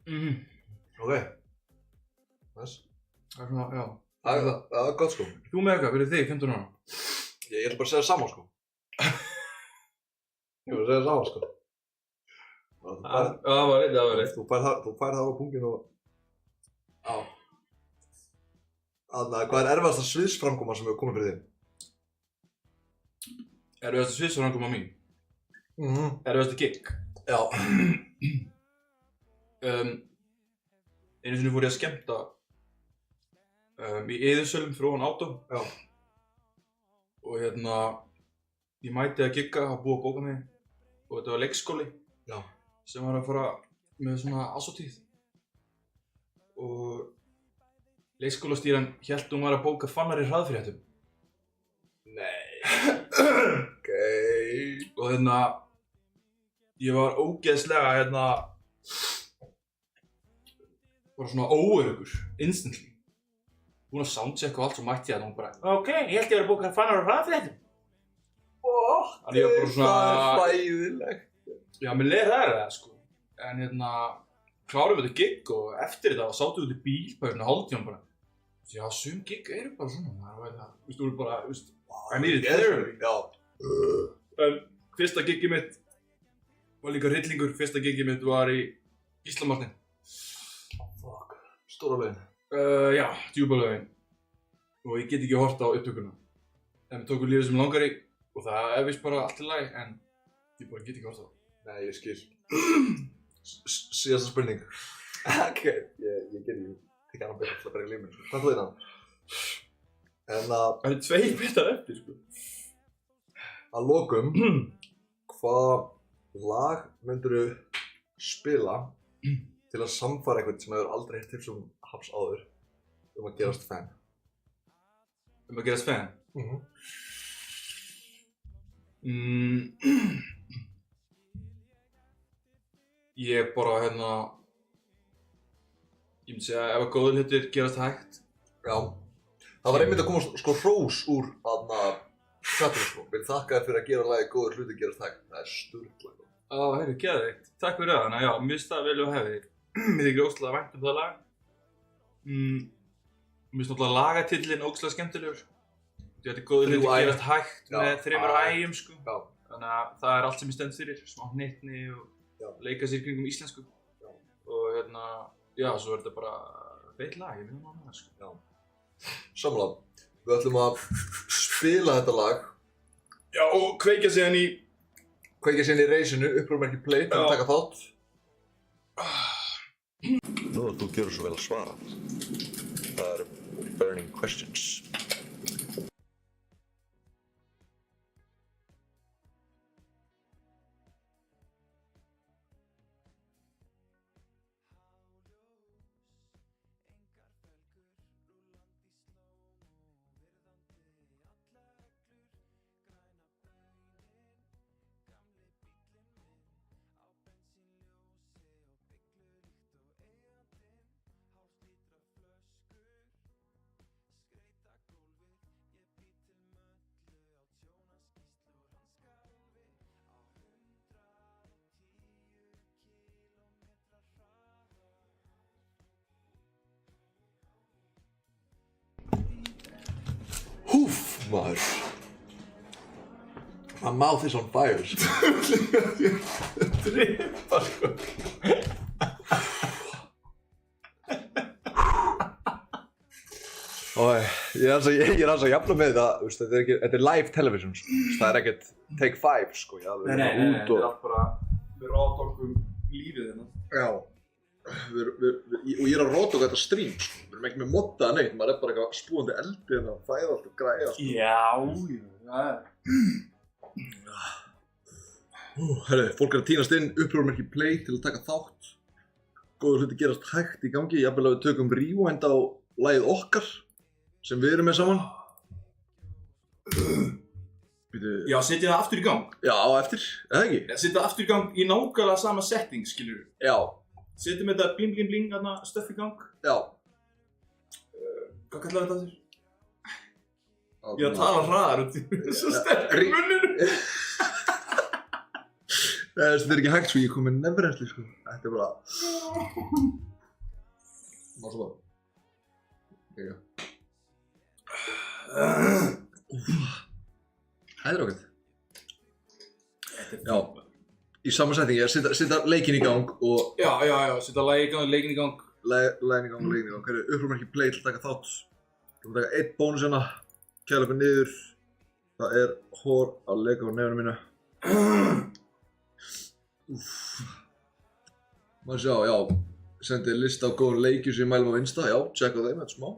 Ok. Nice. Það er svona, já. Það er gott, sko. Þú með eitthvað fyrir þig, 15 ára? Ég ætla bara að segja sama, sko. Ég var að segja sama, sko. Það var reitt. Þú færð það á punginn og... Já. Þannig að hvað er erfiðasta sviðsframkoma sem hefur komið fyrir þig? Erfiðasta sviðsframkoma mín? Erfiðasta gig? Já. Einu sinni fór ég að skemmta í Iðursölum fyrir ofan Átó. Já. og ég mæti að gigga að búa bóka mig og þetta var leikskóli Já. sem var að fara með svona ásatíð og leikskólastýran hélt hún var að bóka Fannari hraðfréttum. Ok. Og ég var ógeðslega bara svona óöruggur, instantly. Búin að soundchecka og allt, svo mætti ég að hún bara ok, ég held ég var að bóka Fannari hraðfréttum. Þannig ég var bara svona Það er hræðilegt. Já, mér leiði það sko. En klárum við þetta gig og eftir þetta sátum við út í bíl bara hálftíma bara. Já, sum gig eru bara svona, maður veit það. Þú veist, bara, I needed therapy. Já. En fyrsta gigið mitt var líka hryllingur. Fyrsta gigið mitt var í Gíslamartin. Fuck. Stóra laun. Já, djúpalaugin. Og ég get ekki hort á upptökuna. En við tókum lífið sem langar í og það er vist bara allt í lagi, en ég bara get ekki hort á það. Nei, ég skil. Síðasta spurning. Ok, ég get ekki. Ég kann að byrja alltaf bara í lífinu. Hvað þú þetta? Það eru 2 bitar eftir, sko. Að lokum, hvað lag myndirðu spila til að samfara einhvern sem hefur aldrei heyrt til Haps áður að gerast fan? Að gerast fan? Ég bara ég myndi segja ef að góðir hlutir gerast hægt. Já. Það var einmitt að koma sko hrós úr chatinu sko. Vil þakka þér fyrir að gera lagið góðir hlutir gerast hægt. Það er sturglað. Heyrðu, geðveikt. Takk fyrir það. Já, mér finnst það vel við hefðir. Mér þykir ógeðslega vænt það lag. Mér finnst náttúrulega lagatitillinn ógeðslega skemmtilegur. Þetta er góðir hlutir gerast hægt með 3 ægjum sko. Já. Þannig að það er allt sem ég stend fyrir. Smá hnyttni og leika sér kringum íslensku. Já. Og já, svo er þetta bara feitt lag, ég minna það sko. Já. Sammála. Við ætlum að spila þetta lag. Já, og kveikja síðan í reisinu, upprúmerki play til að taka þátt. Nú þú gjörðu svo vel að svara. Það eru burning questions. Húff, maður. My mouth is on fire. Drippa sko. Ég er að jafna með það, þetta er live television, það er ekkert take 5 sko. Nei, þetta er allt bara, við ráðtökum lífið hérna. Já. Og ég er að róta þetta stream sko. Við erum ekki með modda neitt, maður er bara eitthvað spúandi eldi en það fæða allt og græja sko. Já. Herri, fólk er að tínast inn, upprúmerki play til að taka þátt. Góður hluti gerast hægt í gangi, jafnvel að við tökum rewind á lagið okkar sem við erum með saman. Já, setja það aftur í gang. Já, eftir, eða ekki? Já, setja það aftur í gang í nákvæmlega sama setting, skilur við. Já. Setjum þetta bling bling bling þarna stöff í gang. Já. Hvað kallar þetta þér? Ég að tala hraðar út í svo sterk í munninu. Þetta er ekki hægt sko, ég kom með nefnrensli sko. Þetta er bara... Má svo bara. Já. Það er ágætt. Já. Í sama settingi, að setja leikinn í gang og... Já, setja leikinn í gang. Leikinn í gang. Hverju, upprúmerki play til að taka þátt. Þú erum að taka 1 bónus hérna. Kæla okkur niður. Það er hór að leika á nefnum mínu. Maður sjá, já. Sendið lista á góðum leikjum sem ég mælum á Insta. Já, tjekka þeim, þetta smá.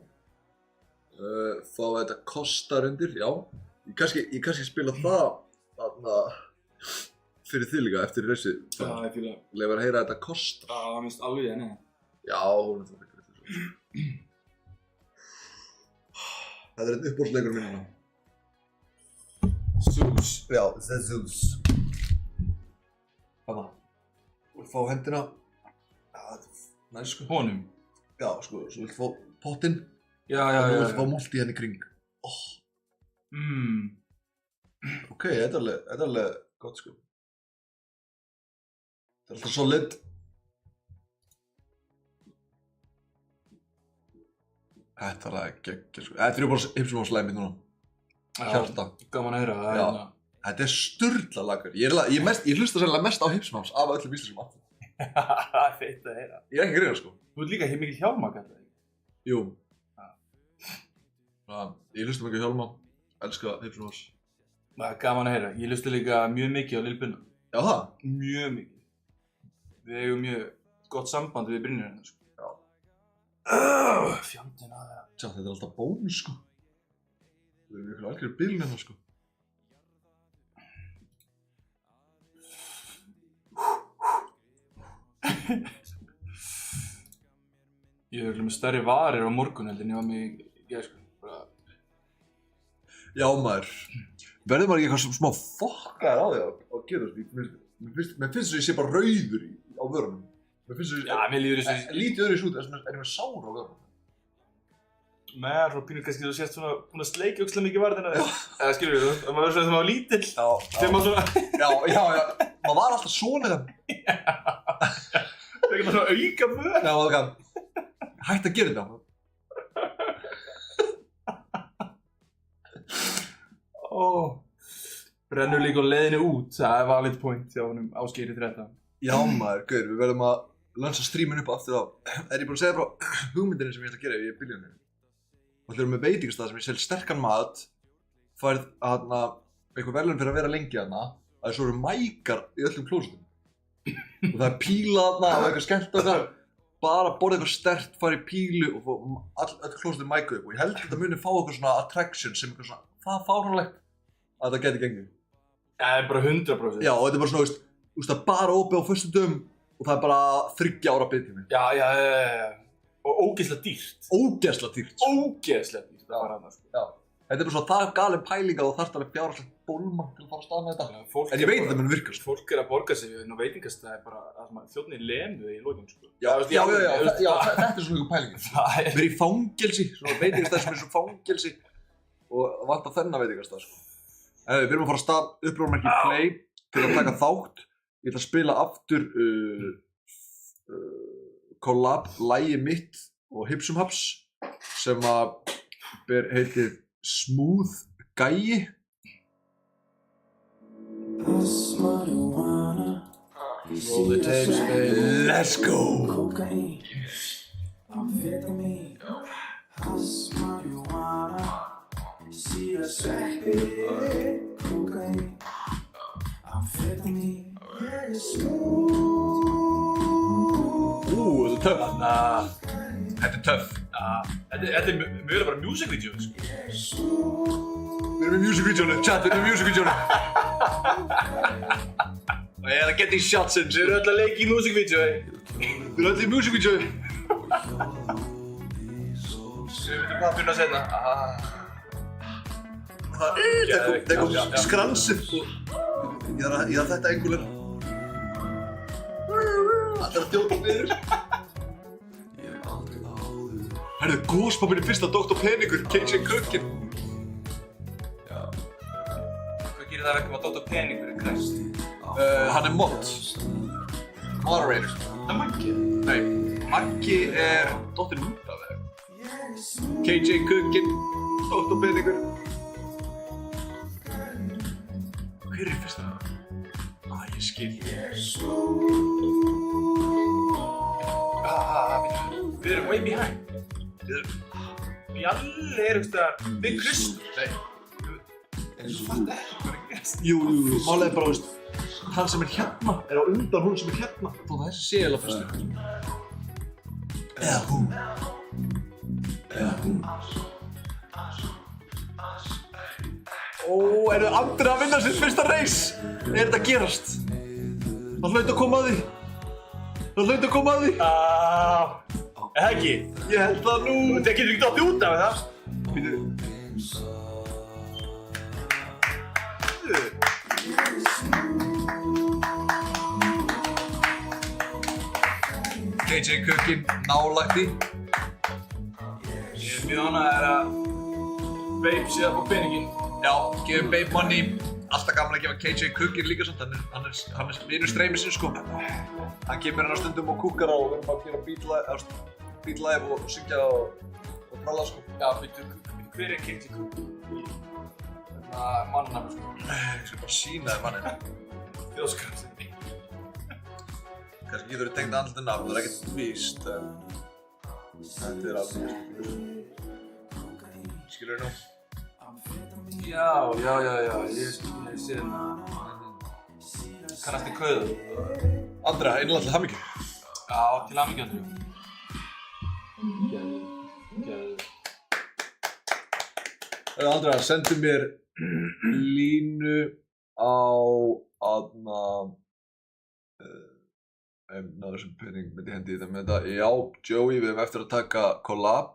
Fá þetta kostar undir, já. Ég kannski spila það þarna fyrir þig líka eftir reysið. Já, ég fíla. Leifar að heyra þetta kostar. Já, það minnst alveg henni. Já, hún er það ekki svo. Þetta er einn uppbóðsleikur minn hérna. Zeus. Já, The Zeus. Þannig. Þú fá hendina. Já, þetta er næst sko. Honum? Já, sko, svo viltu fá pottinn. Já. Og nú viltu fá multi hérna í kring. Ok, þetta er alveg gott sko. Þetta er alltaf solid. Þetta er alveg geggjur sko. Þetta er bara hipsumáslæmið núna. Hjarta. Gaman að heyra. Já. Þetta er sturla lagur. Ég hlusta sérlega mest á hipsumás af öllum íslenskum áttum. Það er feitt að heyra. Ég er ekki að grina sko. Þú ert líka mikil hjálma, kallar það ekki? Jú. Ég hlusta mikið á hjálma. Elska hipsumás. Það er gaman að heyra. Ég hlusta líka mjög mikið á Lil Bunna. Já það? Mjög mikið. Við eigum mjög gott samband við Brynjar hérna, sko. Já. Fjandinn að það. Tjá, þetta er alltaf bónus, sko. Við erum ykkur algjörðu bilin hérna, sko. Ég er með stærri varir á morgun heldur en ég var með í gær, sko. Já, maður. Verður maður ekki eitthvað smá fokkaður á því að gera þetta? Mér finnst þess að ég sé bara rauður á vörunum. Mér finnst þess að... Já, mér líður þessu... Lítið öðru í sút en ég með sár á vörunum. Með svo pínur kannski þú sést svona búin að sleikja ógeðslega mikið varðina þér. Eða skilur við, það var svona þegar maður var lítill. Já. Þegar maður svona... Já. Maður var alltaf svona þegar. Þegar maður svona auka mör. Já, það kann. Hætt að gera þetta. Brennur líka á leiðinni út, það er valid point hjá honum Ásgeiri 13. Já, maður, gaur, við verðum að lansa streamin upp aftur á. Er ég búinn að segja frá hugmyndinni sem ég ætla að gera ef ég er biljónir? Og ætlum með veitingastað sem ég sel sterkan mat, færð aðna eitthvað verðlaun fyrir að vera lengi aðna, að svo eru mækar í öllum klósetum. Og það er píla aðna og eitthvað skemmt að það, bara borða eitthvað stert, fara í pílu og fá öll klósetum mæku upp. Og ég held að þetta muni fá eitthvað svona attraction sem eitthvað svona, það fáránlegt að það geti gengið. Já, það er bara 100%. Já, og þetta er bara svona, þú veist, bara opið á föstudögum og það er bara 3 ára biðtími. Já. Og ógeðslega dýrt. Ógeðslega dýrt. Ógeðslega dýrt, það var annað, sko. Já. Þetta er bara svona það galin pæling að þú þarft alveg fjárhagslegt bólma til að fara að staða með þetta. En ég veit að það mun virka, sko. Fólk er að borga sig inn á veitingastæði bara að þjóðni lemu í lokin, sko. Já, þetta er svona ykkur pælingin. Við erum í fangelsi, svona veitingastæði sem er svona fangelsi og vantar þennan veitingastæði, sko. Við erum að fara að stað upprófmerki play til að taka þátt. Ég ætla að spila aftur collab, lagi mitt og Hipsum Haps sem að ber heitið Smooth Gæi. Roll the tapes, baby. Let's go! Cocaine, amphetamine, house marijuana. See a swag, cocaine, amphetamine, yeah, it's smooth. Þetta er töff. Þetta er töff. Þetta er mjög bara music video, sko. Við erum í music videónu, chat, við erum í music videónu. Og ég er að geta í shots in. Við erum öll að leika í music video, Við erum öll í music videónu. Við veitum pappirna setna. Það kom skransið. Ég er að þetta einhverlega. Það er að djóta niður. Herðu, góspappin er fyrsta Dr. Peningur, KJ Cookin. Hvað gerir það verkum að Dr. Peningur er kræst? Hann er mod. Moderator. Það er Maggi. Nei, Maggi er dóttir Múta þegar. KJ Cookin, Dr. Peningur. Hver er fyrsta? Ég skil. Við erum way behind. Bjalli er einhverstaðar við Kristur. Jú, málega bara, veist, hann sem er hérna er á undan hún sem er hérna. Þó þessi sé alveg fyrstu. Eða hún. Eru Andri að vinna sitt fyrsta race? Þetta að gerast? Það hlaut að koma að því. Eða ekki? Ég held það nú. Þetta getur ekki dottið út af það. KJ Cookin nálægt því. Ég er mjög ánægður að Babe sé að fá peninginn. Já, gefum Babe money. Alltaf gaman að gefa KJ Cookin líka samt. Hann er vinur streymisinn sko. Hann kemur hérna stundum og kúkar á og við erum að gera beatlive og syngja og pralla sko. Já, veitu, hver er KJ Cookin? Mannanafn sko. Ég skal bara sýna þér manninn. Þjóðskraftinni. Kannski getur þið tengt andlita nafn, það er ekkert víst, en þetta er alveg skilur þið nú? Já, ég sé hérna. Kannast þið kauðu? Andra, einlega til hamingju. Já, til hamingju Andri. Andra, sendu mér línu á náður þessum pening myndi hendi í þetta með þetta. Já, Joey, við hefum eftir að taka collab.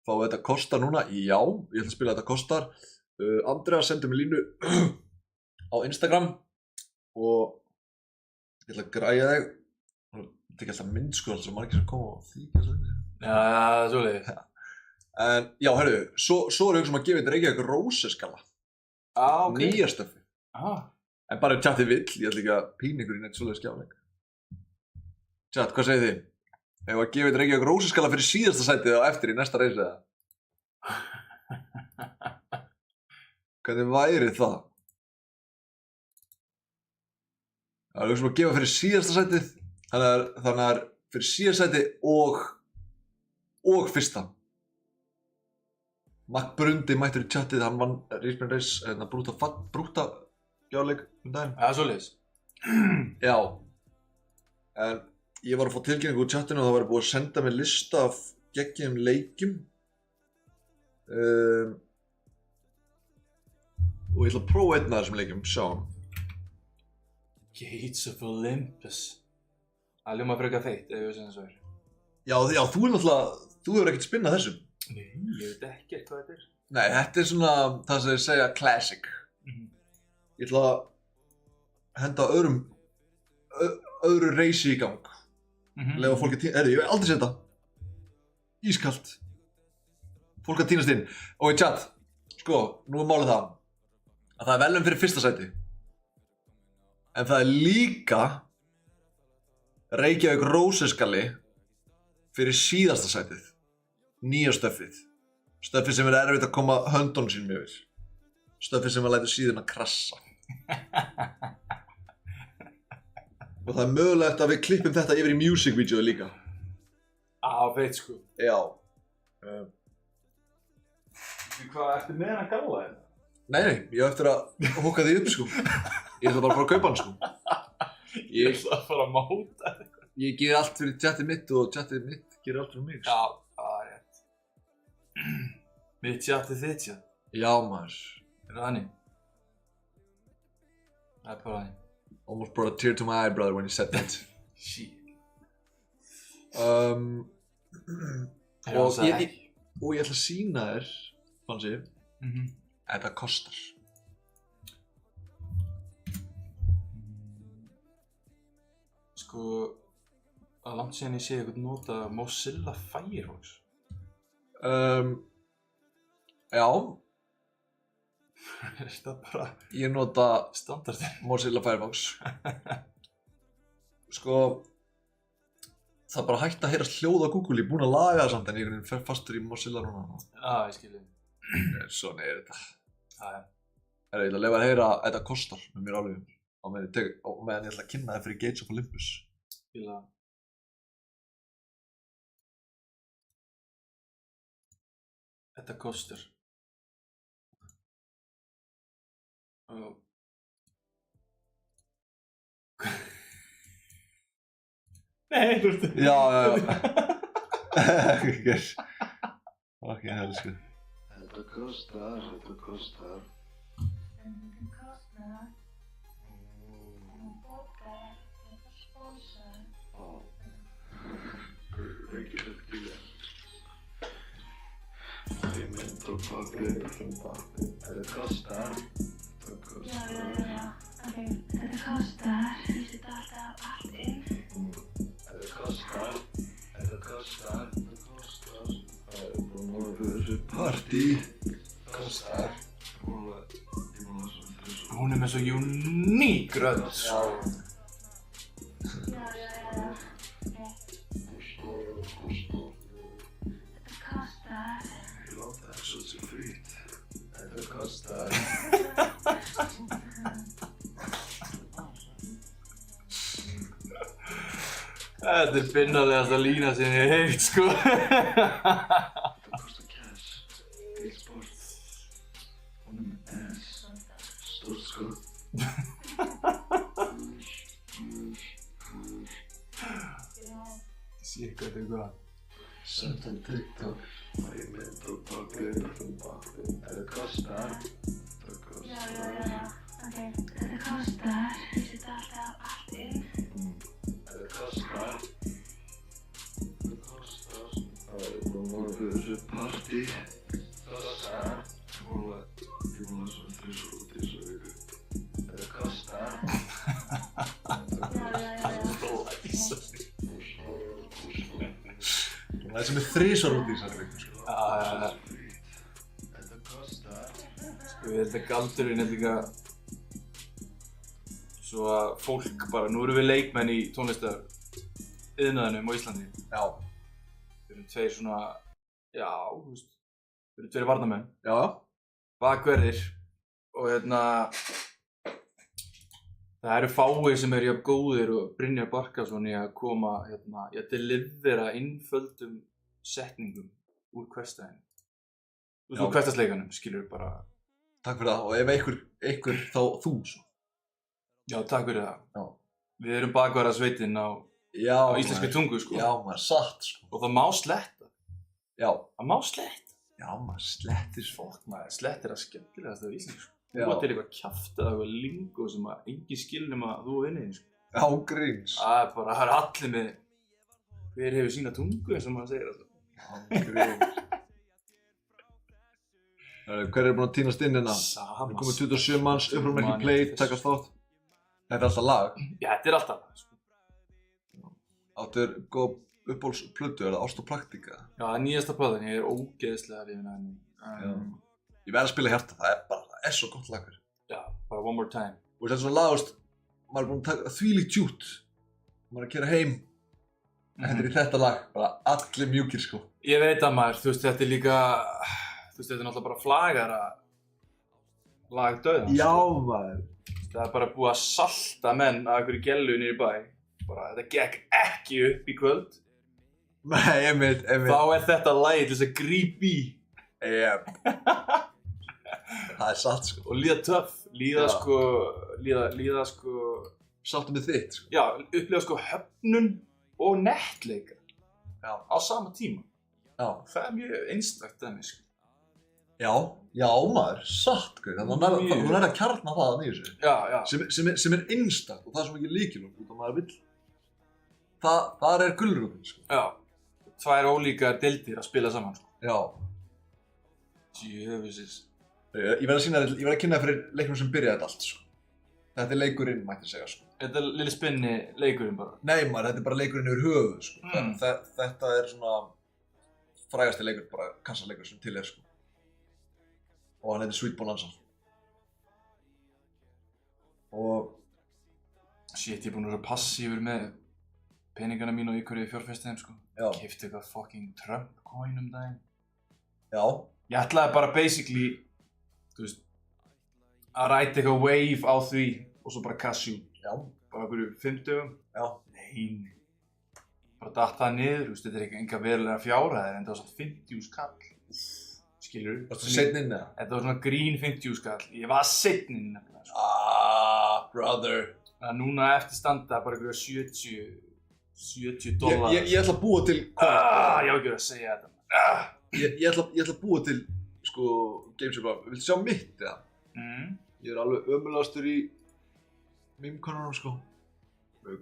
Fá þetta kostar núna? Já, ég ætla að spila þetta kostar. Andrea sendi mér línu á Instagram og ég ætla að græja þig. Það er ekki alltaf mynd sko, alltaf svo margir sem koma og þykja svo inni. Já, svoleiðis. En já, hörru, svo er ég að gefa þetta Reykjavík róseskala. Ok. Nýja stöfi. En bara tjatti vill, ég ætla ekki að pína ykkur í neitt svoleiðis skjáleik. Tjatt, hvað segir þið? Ef að gefa þetta Reykjavík róseskala fyrir síðasta sætið á eftir í næsta reisi eða? Hvernig væri það? Það er að gefa fyrir síðasta sætið, þannig að fyrir síðasta sætið og fyrsta. Mac Brundi mættur í chatið, hann vann Rísbjörn Reis, brúta gjárleik daginn. Já, svoleiðis. Já. En ég var að fá tilkynningu úr chatinu og það var búið að senda mér lista af geggjum leikjum. Og ég ætla að prófa einn af þessum leikjum, sjáum. Gates of Olympus. Það ljóma frekar feitt, ef ég veist eins og er. Já, þú er náttúrulega, þú hefur ekkert spinnað þessu. Nei, ég veit ekki hvað þetta er. Nei, þetta er svona það sem þeir segja classic. Ég ætla að henda öðru reysi í gang. Lefa fólk að týna, ég hef aldrei séð þetta. Ískalt. Fólk að týnast inn. Og í chat, sko, nú er málið það að það er velum fyrir fyrsta sæti. En það er líka Reykjavík róseskali fyrir síðasta sætið. Nýja stöffið. Stöffið sem er erfitt að koma höndunum sínum yfir. Stöffið sem að lætur síðuna krassa. Og það er mögulegt að við klippum þetta yfir í music videói líka. Feitt sko. Já. Hvað, ertu með hann að gála þetta? Nei, ég hef eftir að húka því upp sko. Ég ætla bara að fara að kaupa hann sko. Ég ætla að fara að máta þetta. Ég ger allt fyrir chatið mitt og chatið mitt gerir allt fyrir mig. Já, það er rétt. Mitt chatið þitt chat. Já maður. Er það hannig? Það er bara hannig. Almost brought a tear to my eye, brother, when you said that. Shit. Og ég ætla að sýna þér, Fansi, þetta kostar. Sko, að langt síðan ég sé eitthvað nota Mozilla Firefox. Já. Er þetta bara Ég nota standardin? Mozilla Firefox. Sko, það er bara hægt að heyrast hljóð á Google, ég er búinn að laga það samt en ég fer fastur í Mozilla núna. Ég skilji. Svona er þetta. Já. Ég ætla að leyfa að heyra að þetta kostar með mér alveg á meðan ég ætla að kynna það fyrir Gates of Olympus. Fíla. Þetta kostar. Nei, þú veist. Já. Ok, helsku. Þetta kostar. Det kostar. Okej, det kostar. Vi sitter allt in. Det kostar. Party. Kostar. Hún er með svo uník rödd. Det kostar. Þetta er binnalegasta lína sem ég hef heyrt, sko. Shit, hvað þetta er gott. Söndan TikTok. Ég mynd og bakleipur från bakleip. Det kostar. Okej, det kostar. Vi sitter allt in. Det kostar. Party. Kostar. Det kostar. Það er sem er þrisvar út í þessari viku, sko. Sko, ég held að galdurinn er líka svo að fólk bara, nú erum við leikmenn í tónlistariðnaðinum á Íslandi. Já. Við erum tveir svona, já, þú veist, við erum tveir varnarmenn, Já. bakverðir og það eru fáir sem eru jafn góðir og Brynjar Barkason í að koma, í að delivera einföldum setningum úr hversdaginn. Úr hversdagsleikanum, skilur við bara. Takk fyrir það, og ef einhver þá þú, svo. Já, takk fyrir það. Já. Við erum bakvarðarsveitin á íslenskri tungu, sko. Já, maður, satt, sko. Og það má sletta. Já. Það má sletta. Já, maður, slettir, sko. Fólk, maður, sletta er að skemmtilegast af íslensku, sko. Já. Þú var til eitthvað kjaftað, eitthvað lingo sem að engin skil nema þú og vinniðin, sko. Já, gríns. Það er bara, það er allir með hver hefur sína tungu, eins og maður segir alltaf. Já, gríns. Hver er búinn að tínast inn hérna? Sama. Við komum 27 manns, upprunamerki play, takast þátt. Þetta er alltaf lag. Já, þetta er alltaf lag, sko. Áttur góð uppbólsplötu, er það Ást og Praktika? Já, það er nýjasta platan, ég er ógeðslega hrifinn af henni. Ég verð að spila Hjarta, það er svo gott lag. Já, bara one more time. Og þetta er svona lag, maður er búinn að taka þvílíkt djút. Maður er að keyra heim. Þetta er í þetta lag, bara allir mjúkir, sko. Ég veit að maður, þú veist, þetta er líka, þú veist, þetta er náttúrulega bara flagara lag dauðans. Já, maður. Það er bara búið að salta menn að einhverju gellu niður í bæ. Bara, þetta gekk ekki upp í kvöld. Nei, einmitt. Þá er þetta lagið til þess að grípa í. Jep. Það er satt, sko. Og líða töff, líða sko, Sáttu með þitt, sko. já, upplifa sko höfnun og nettleika. Já. Á sama tíma. Já. Það er mjög einstakt dæmi, sko. Já, maður, satt, sko. Þannig að hún er að kjarna það að nýju sig. Já. Sem er einstakt og það er svo mikið lykilorð út af maður vill. Þar er gulrótin, sko. Já. Tvær ólíkar deildir að spila saman, sko. Já. Jöfusis. Ég verð að kynna það fyrir leiknum sem byrjaði þetta allt, sko. Þetta er leikurinn, mætti segja, sko. Þetta er lille spinni leikurinn bara. Nei, maður, þetta er bara leikurinn yfir höfuð, sko. Mm. Þetta er svona frægasti leikur, bara kassaleikur sem til er, sko. Og hann heitir Sweet Bonanza. Og Shit, ég er búinn að vera passífur með peningana mín og ykkur í fjárfestiðum, sko. Já. Keypti eitthvað fucking Trump coin daginn. já, Ég ætlaði bara basically, þú veist, að ræta eitthvað wave á því og svo bara cash út. já, Bara einhverju 5 dögum. já. Nei. Bara datt það niður, þú veist, þetta er enga verulega fjárhæðir en það var svona 50.000 kall. Skilurðu? Varstu seinna inn, eða? Þetta var svona grín 50.000 kall. Ég var seinna inn nefnilega, sko. Brother. Þannig að núna eftir standa bara einhverja $70 dólar. Ég ætla að búa til Ég á ekki að segja þetta. Ég ætla að búa til, sko, Gameshop. Viltu sjá mitt, eða? Ég er alveg ömulegastur í meme-konunum sko.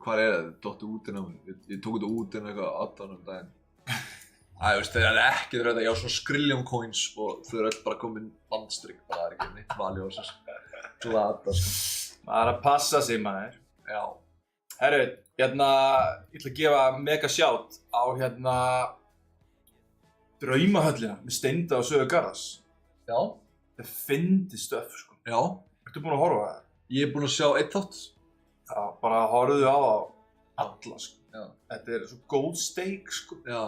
Hvar er það? Dottu út inn á mig. Ég tók þetta út inn eitthvað 18 daginn. Þeir er ekki þetta, ég á svona Skrillion coins og þau eru öll bara komin bandstrykk, bara það er ekki neitt value á þessu. Glata sko. Það er að passa sig maður. Já. Herru, ég ætla að gefa mega sjátt á Draumahöllina með Steinda og Sögu Garðars. Já. Það fyndi stöf sko. Já. Ertu búinn að horfa á það? Ég er búinn að sjá einn þátt. Já, bara horfðu á alla sko. Já. Þetta er svo góð steik sko. Já.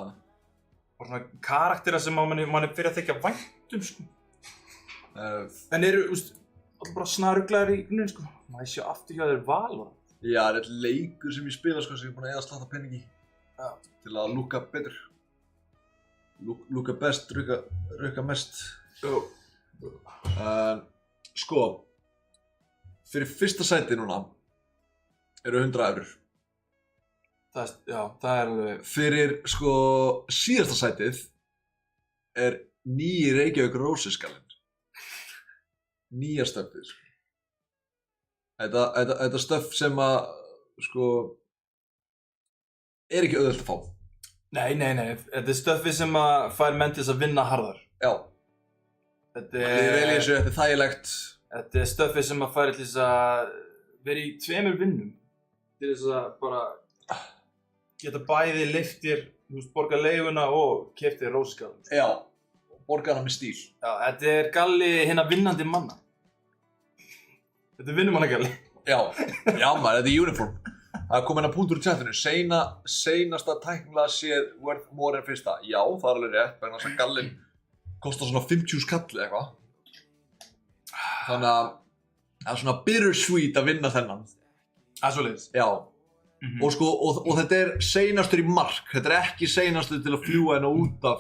Og svona karaktera sem mann er fyrir að þykja vænt sko. En eru, bara snaruglaðir í grunninn sko. Maður sé aftur hjá þér Valorant. Já, það er eitt leikur sem ég spila sko sem ég er búinn að eyða slatta pening í. Já. Til að lúka betur. Lúka best, rukka mest. Jú. Sko, fyrir fyrsta sæti núna eru 100 eurur. Það er alveg... Fyrir sko síðasta sætið er nýji Reykjavík Rósesgalinn. Nýja stöfið sko. Þetta stöf sem að sko er ekki auðvelt að fá. Nei. Þetta er stöfið sem að fær menn til þess að vinna harðar. Já. Þetta er þægilegt. Þetta er stöfið sem að fær til þess að vera í 2 vinnum. Til þess að bara geta bæði leiftir, borga leiguna og keypti Rósesgalinn. Já. Borga hana með stíl. Já, þetta er galli hinna vinnandi manna. Þetta er vinnumannagalli. Já maður, þetta er uniform. Það kom hérna punktur í chatinu, seinasta tæknilega séð worth more en fyrsta. Já, það er alveg rétt, vegna þess að gallinn kostar svona 50 skall eða eitthvað. Þannig að það er svona bittersweet að vinna þennan. Það er svoleiðis. Já. Og sko, og þetta er seinastur í mark. Þetta er ekki seinastur til að fljúga hérna út af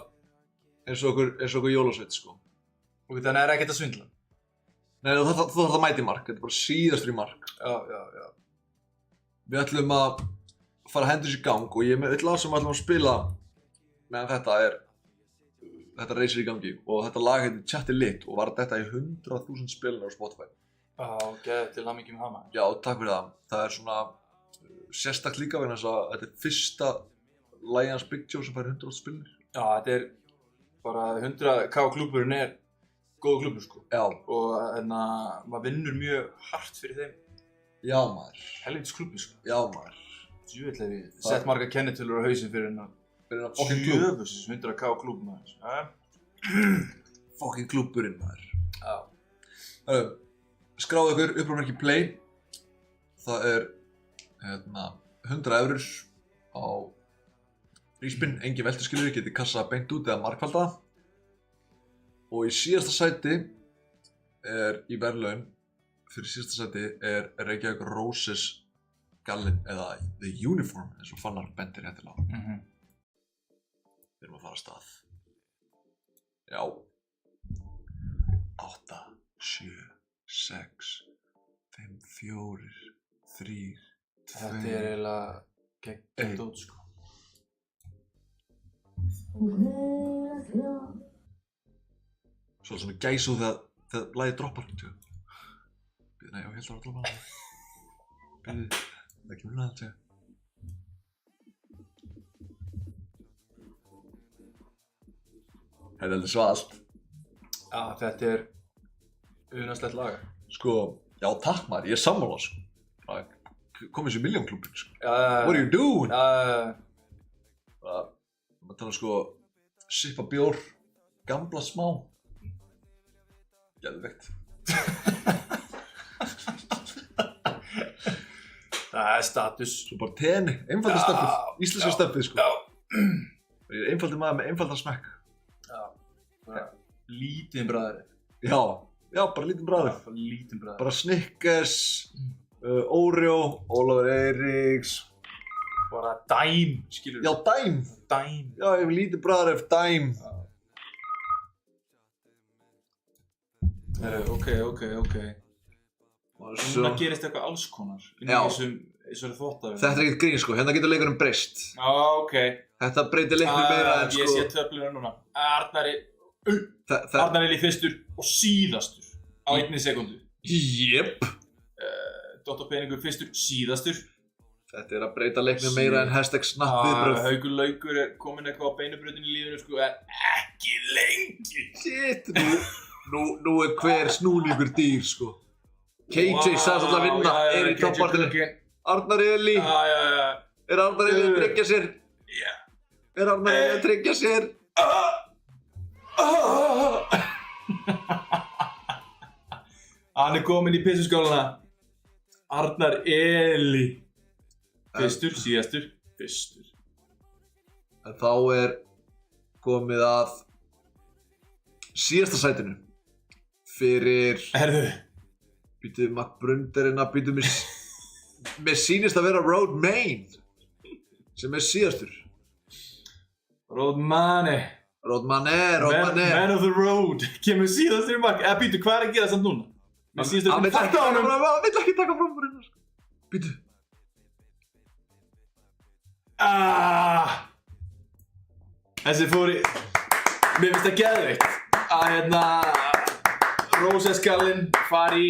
eins og okkur jólasveit, sko. Og þannig er ekkert að svindla. Nei, þú þarf að mæta í mark. Þetta er bara síðastur í mark. Já. Við ætlum að fara að henda þessu í gang og ég er með eitt lag sem við ætlum að spila meðan þetta reysir í gangi og þetta lag heitir Chatti Lit og var þetta í 100.000 spilanir á Spotify. Geð til hamingju með hana. Já, takk fyrir það. Það er svona sérstakt líka vegna þess að þetta er fyrsta lagi hans Big Joe sem fær 100.000 spilanir. Já, þetta er bara 100k klúburinn er góð klúbur sko. Já. Og maður vinnur mjög hart fyrir þeim. Já maður. Helvítis klúbur sko. Já maður. Djúvill hef ég sett marga kennitölur á hausinn fyrir hennar. Fyrir hennar fucking klúb. Djöfus 100k klúb maður. Fucking klúburinn maður. Já. Skráðu ykkur upprúmerki play. Það er 100 eurur á Ríspinn, engin veltuskilur, getið kassa beint út eða margfalda. Og í síðasta sæti er í verðlaun fyrir síðasta sæti er Reykjavík Rósesgalinn eða The Uniform eins og Fannar bendir hérna til á. Við erum að fara af stað. Já. 8, 7, 6, 5, 4, 3, 2. Þetta er eiginlega geggjað út sko. Svo svona gæsúð þegar lagið droppar. Nei, ég held að það var að droppa hana. Byrðið, það kemur núna þetta. Þetta er heldur svalt. Já, þetta er unaðslegt lag. Sko, já takk maður, ég er sammála sko. Komið sér milljónklúbbin sko. What are you doing? Já. Maður tala sko, sippa bjór, gamla smá. Geðveikt. Það er status. Svo bara tenni, einfalda stöfið, íslenska stöfið sko. Já. Ég er einfaldi maður með einfalda smekk. Já. Bara lítinn bræðari. Já, bara lítinn bræður. Bara lítinn bræðari. Bara Snickers, Oreo, Ólafur Eiríks. Bara dæm, skilur. Já, dæm. Dæm. Já, ég vil lítinn bræður ef dæm. Ok. Núna gerist eitthvað alls konar. Já. Þessari þvottavél. Þetta er ekkert grín sko, hérna getur leikurinn breyst. Ok. Þetta breytir leiknum meira en sko. Ég sé töfluna núna. Arnar er í fyrstur og síðastur á einni sekundu. Jep. Dotto Peningur fyrstur, síðastur. Þetta er að breyta leiknum meira en #snapp viðbrögð. Haukur Laukur komin eitthvað á beinubrautinni í lífinu sko, en ekki lengi. Shit, nú er hver snúningur dýr sko. KJ sagðist alltaf að vinna, er í toppartinu. Arnar Eli, er Arnar Eli að tryggja sér? Já. Er Arnar Eli að tryggja sér? Hann er komin í pissuskálana. Arnar Eli. Fyrstur, síðastur, fyrstur. En þá er komið að síðasta sætinu fyrir býtu McBrunderinn að býtu mér sýnist að vera Road Main sem er síðastur. Roadmane. Man of the road. Kemur síðastur í mark. Eða býtu, hvað er að gera samt núna? Með síðastur Hann vill ekki taka fram fyrir hennar. Býtu. Þessi fór í... Mér finnst það geðveikt að Róseskallinn fari í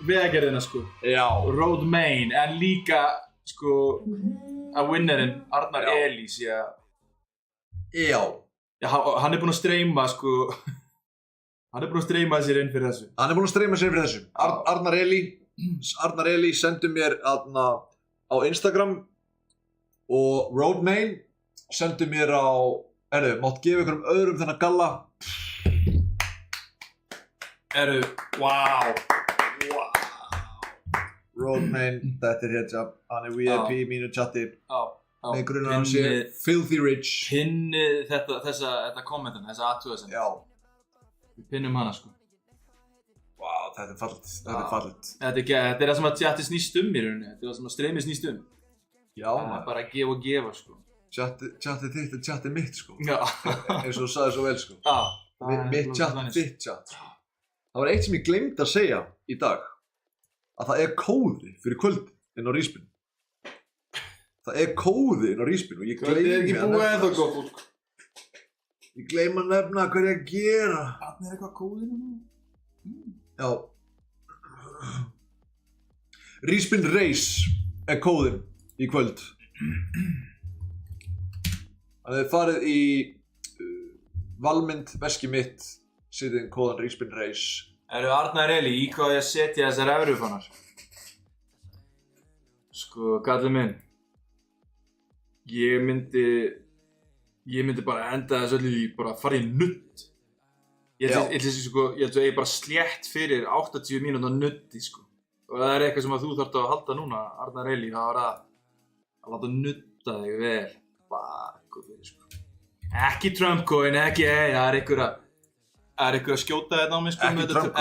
vegagerðina sko. Já. Road Main, en líka sko að winnerinn Arnar Eli sé að... Já. Já, hann er búinn að streyma sko... Hann er búinn að streyma sér inn fyrir þessu. Arnar Eli sendi mér á Instagram og Road Main sendi mér á... mátt gefa ykkur öðrum þennan galla. Wow. Road Main, þetta er hérna, hann er VIP í mínu chatti. Með grunar hann sé filthy rich. Pinnið þetta kommentin, þessa athugasemd. Já. Við pinnum hana sko. Wow, þetta er fallet. Þetta er það sem að chatti snýst í rauninni. Þetta er það sem að streymi snýst Já. Það er bara að gefa og gefa sko. Chattið þitt er chattið mitt sko. Já. Eins og þú sagði svo vel sko. Mitt chatt, þitt chatt. Það var eitt sem ég gleymdi að segja í dag. Að það er kóði fyrir kvöld inn á Ríspin. Það er kóði inn á Ríspin og ég gleymi að nefna. Ég gleymi að nefna hvað ég að gera. Þarna er eitthvað kóði núna. Já. Ríspin Race er kóðin í kvöld. Þannig þið farið í Valmynd, veskið mitt, setið inn kóðan Ríspin Race. Arnar Eli, í hvað ég að setja þessar evrufannar? Sko, kallið minn. Ég myndi bara enda þessu öllu í bara að fara í nudd. Ég held að ég bara slétt fyrir 80 mínútur nutti sko. Og það er eitthvað sem að þú þarft að halda núna, Arnar Eli, það var að láta nutta þig vel bak og fyrir sko. Ekki Trump-coin, ekki, það er einhver að skjóta þetta á mig sko.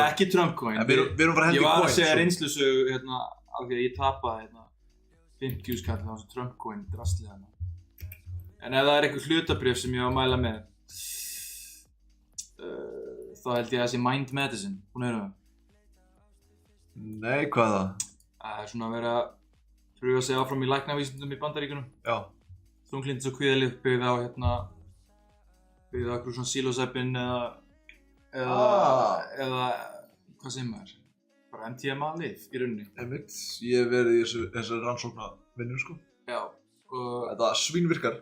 Ekki Trump-coin. Við erum bara hendi í coin. Ég var að segja reynslusögu af því að ég tapaði 50 skall á þessu Trump-coin drastlið hérna. En ef það er eitthvað hlutabréf sem ég var að mæla með, þá held ég að það sé Mind Medicine, hún hefur það. Nei, hvað er það? Það er svona að vera að pröfa að segja áfram í læknavísindum í Bandaríkjunum. Já. Þunglyndis og kvíðalyf byggði á einhverju svona psilocybin eða hvað segir maður? Bara MDMA-lyf í rauninni. Einmitt, ég hef verið í þessari rannsóknarvinnu sko. Já. Þetta svínvirkar.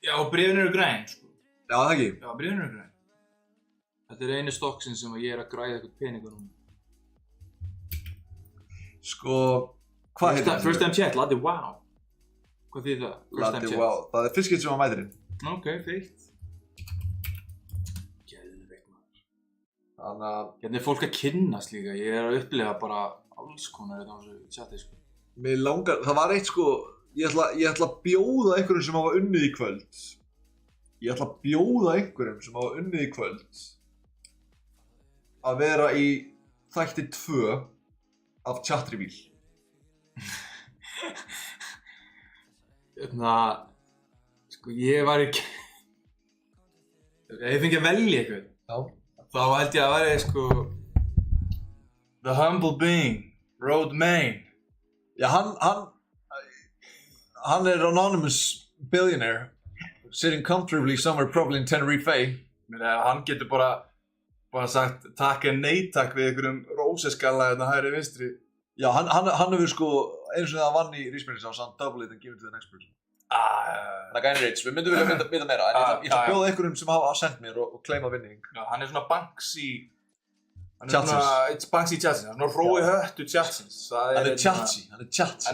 Já, og bréfin eru græn sko. Já, það ekki? Já, bréfin eru græn. Þetta er einu stokksinn sem ég er að græða eitthvað peningur núna. Sko, hvað heitir það? First time chat, Laddi wow. Hvað þýðir það? Laddi wow, það er fyrst skipt sem að mætir inn. Ok, feitt. Geðveikt maður. Þannig að... Hérna er fólk að kynnast líka, ég er að upplifa bara alls konar þetta á þessu chati sko. Mér langar, það var eitt sko, ég ætla að bjóða einhverjum sem hafa unnið í kvöld. Ég ætla að bjóða einhverjum sem hafa unnið í kvöld að vera í þætti 2 af Chatreveal. Sko ég var ekki... Ef ég fengi að velja eitthvað, þá held ég að væri sko... The Humble Being, Road Main. Já, hann er anonymous billionaire sitting comfortably somewhere probably in Tenerife. Hann getur bara sagt takk en nei takk við einhverjum prósesskalla hérna hægri vinstri. Já, hann hefur sko, einu sinni það vann í Rísbyrjus á sann double it and give it to the next person. Það er gæni rich, við myndum vilja vita meira, en ég ætla að bjóða einhverjum sem hafa sendt mér og claima vinning. Já, hann er svona Banksy... It's Banksy Chatsins, hann er svona Rói Höttu Chatsins. Hann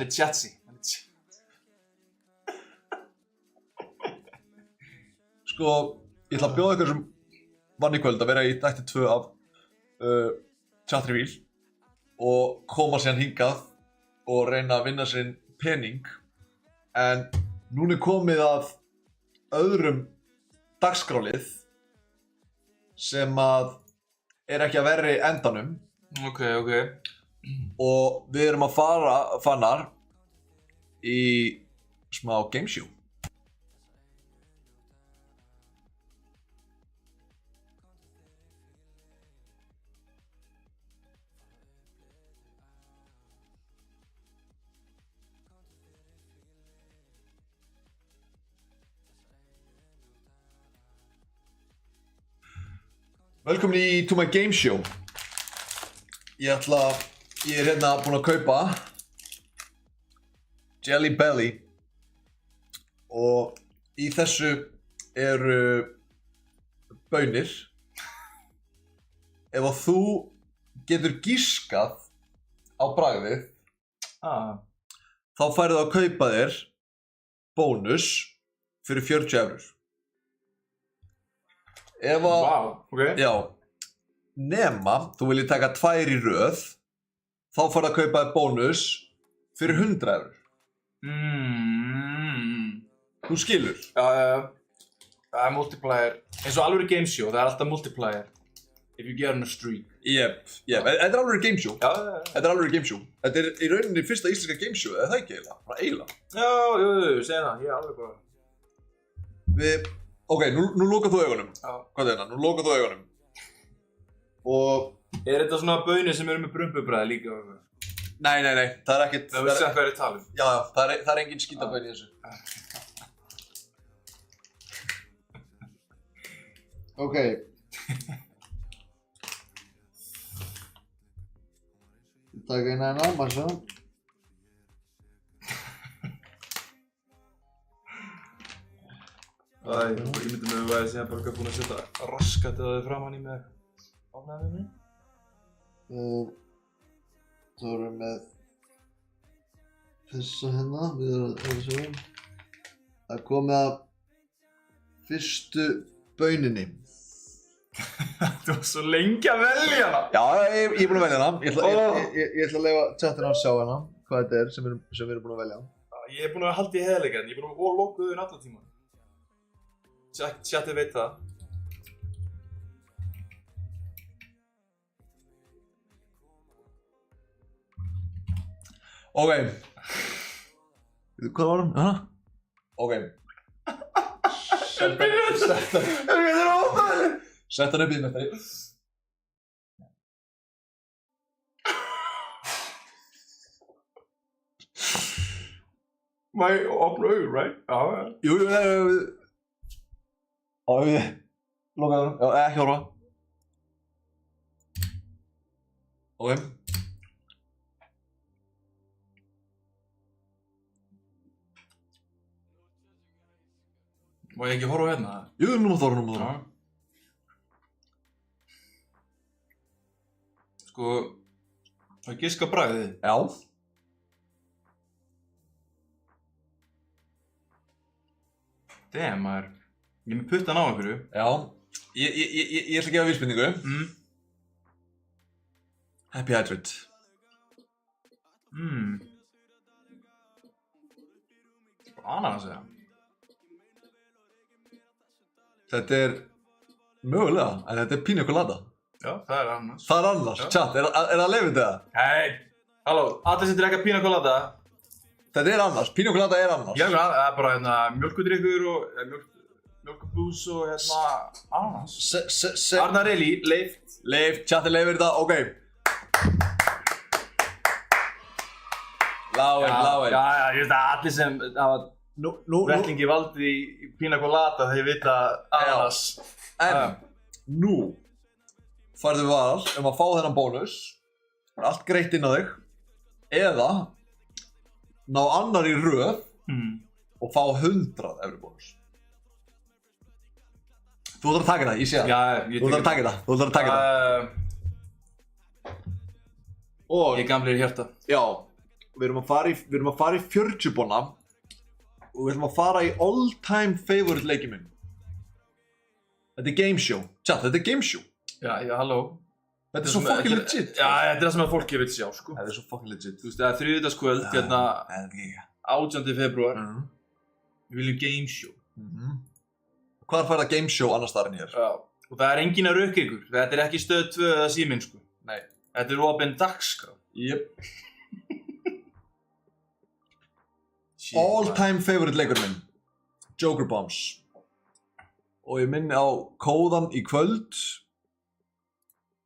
er Chatsi. Sko, ég ætla að bjóða einhverjum sem vann í kvöld að vera í þætti 2 af Chat Reveal og koma síðan hingað og reyna að vinna sinn pening. En núna er komið að öðrum dagskrálið sem að er ekki að verri endanum. Ok. Og við erum að fara, Fannar, í smá gameshow. Velkomin í To My Game Show. Ég er hérna búinn að kaupa Jelly Belly og í þessu eru baunir. Ef að þú getur giskað á bragðið, þá færðu að kaupa þér bónus fyrir 40 €. Ef að, já, nema þú viljið taka 2 í röð, þá færðu að kaupa þér bónus fyrir 100 €. Þú skilur? Já, það er multiplier, eins og alveg gameshow, það er alltaf multiplier if you get on a streak. Jep, þetta er alveg gameshow. Já. Þetta er alveg gameshow. Þetta er í rauninni fyrsta íslenska gameshow, eða það ekki eiginlega? Bara eiginlega. Já, segja það, ég er alveg bara. Ok, nú lokar þú augunum. Já. Hvað er það? Nú lokar þú augunum. Og... Er þetta svona baunir sem eru með brumbubræði líka? Nei, það er ekkert... Það veist hvað er að tala um. Já, það er engin skítabaun í þessu. Ok. Takk eina hérna, maður sjá. Ég myndi með að væri síðan bara búin að setja raskatið á þig framan í með ofnæðinni. Þá erum við með þessa hérna, við erum að sjá. Það er komið að fyrstu bauninni. Þú var svo lengi að velja hana! Já, ég er búinn að velja hana. Ég ætla að leyfa chatinu að sjá hana, hvað þetta er sem við erum búin að velja. Ég er búinn að halda í heiðleikann, ég er búinn að loka augun allan tímann. Chatið veit það. Ok. Hvað var hann? Hana? Ok. Sett hann upp í mettari. Má ég opna augun, right? Já. Jú, loka það. Já, ekki horfa. Ok. Má ég ekki horfa hérna? Jú, nú má það horfa. Sko, það giska bragðið. Já. Damn, maður. Ég er með puttan á einhverju. Já. Ég ætla að gefa vísbendingu. Happy Hydrate. Ananas eða? Þetta er mögulega, en þetta er pina colada. Já, það er ananas. Það er ananas. Chat, er það leyfið það? Hei! Halló, allir sem drekka pina colada. Þetta er ananas. Pina colada er ananas. Já, það er bara hérna mjólkudrykkur og mjólkubús og hérna ananas. Arnar Eli, leift. Leift, chat er leifir þetta, ok. Láin. Já, ég veist að allir sem hafa vettlingi valdi í pina colada þegar vita ananas. En nú færðu val að fá þennan bónus Það er allt greitt inn á þig. Eða ná annar í röð og fá 100 evru bónus. Þú ætlar að taka það, ég sé það. Já, Þú ætlar að taka það. Og Ég er gamlir í hjarta. já, við erum að fara í 40 bóna og við ætlum að fara í all time favorite leikinn minn. Þetta er game show. Tja, þetta er game show. Já, halló. Þetta er svo fucking legit. Já, þetta er það sem að fólki vil sjá, sko. Þetta er svo fucking legit. Þú veist, það er þriðjudagskvöld, hérna, 18. febrúar. Við viljum game show. Hvar fær það game show annars staðar en hér? Já. Og það er engin að rukka ykkur. Þetta er ekki stöð 2 eða síminn, sko. Nei. Þetta er opinn dagskrá. Jep. All time favorite leikur minn. Joker Bombs. Og ég minni á kóðan í kvöld.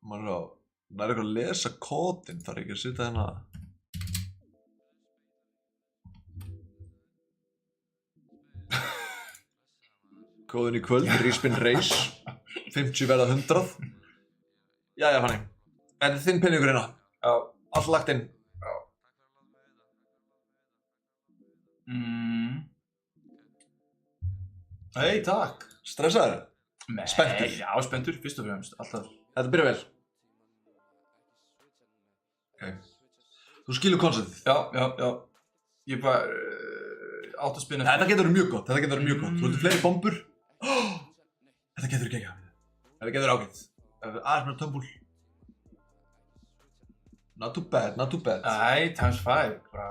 Það er eitthvað að lesa kódinn, þarf ekki að sitja hérna. Kóðinn í kvöld, Ríspin Reis, 50 verða 100. Jæja, Fanny. Þetta er þinn peningur hérna. Já. Allt lagt inn. Hei, takk. Stressaður? Nei, Spenntur? Já, spenntur, fyrst og fremst, alltaf. Þetta byrja vel. Ok. Þú skilur konceptið. Já. Ég bara átt að spinna. Þetta getur verið mjög gott, Þú heldur fleiri bombur. Þetta getur verið geggjað. Þetta getur verið ágætt. Aðeins meira tömbul. Not too bad. Æ, times 5. Bara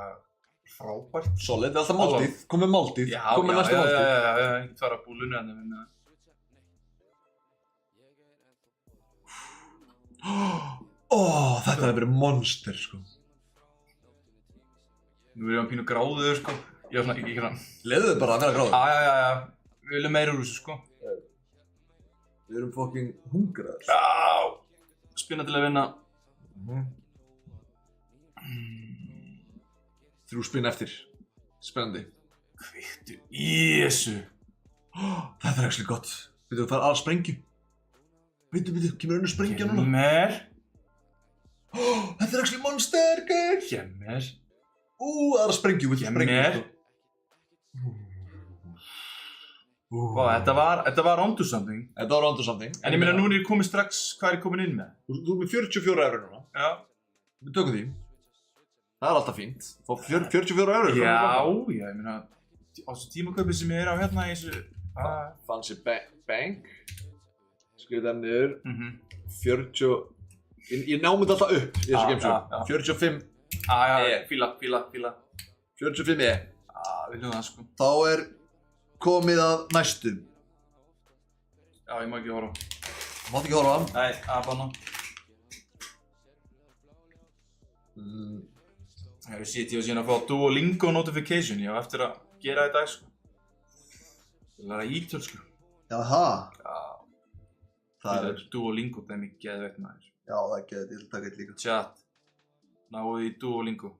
frábært. Solid, alltaf máltíð. Kom með máltíð. Já, Kom með næstu máltíð. Já, ekki tvara búlunni en það minna. Þetta hefur verið monster, sko. Nú er ég á pínu gráður, sko. Ég var svona, ekki hérna. Leðu þið bara að vera gráður. Já. Við viljum meira úr þessu, sko. Við erum fucking hungraðir. Já. Spinna til að vinna. 3 spinn eftir. Spennandi. Kveiktu í þessu. Þetta er actually gott. Við þurfum að fara að sprengju. Bíddu, kemur önnur sprengja núna? Kemur. Þetta er actually monster, gæl. Kemur. Aðra sprengju, við Kemur. Þetta var onto something. Þetta var onto something. En ég meina, nú er ég komið strax, hvað er ég komin inn með? Þú er með 44 eurur núna. Já. Við tökum því. Það er alltaf fínt. Fá 44 eurur. Já, ég meina, á þessu tímaköpi sem ég er á hérna í þessu... Fancy bank. Skrifið það niður. 40... Ég námið alltaf upp í þessu gameshow. 45. Já, fíla. 45 e. Já, viljum það, sko. Þá er komið að næstu. Já, ég má ekki horfa. Mátt ekki horfa. Nei, aðbanna. Það sitt ég síðan að fá Duolingo notification. Ég á eftir að gera þetta í dag, sko. Ég læra ítölsku. Jaha. Já. Það er... Duolingo, það er mikið geðveikt maður. Já, það er geðið. Ég vil taka eitt líka. Chat. Náðu í Duolingo.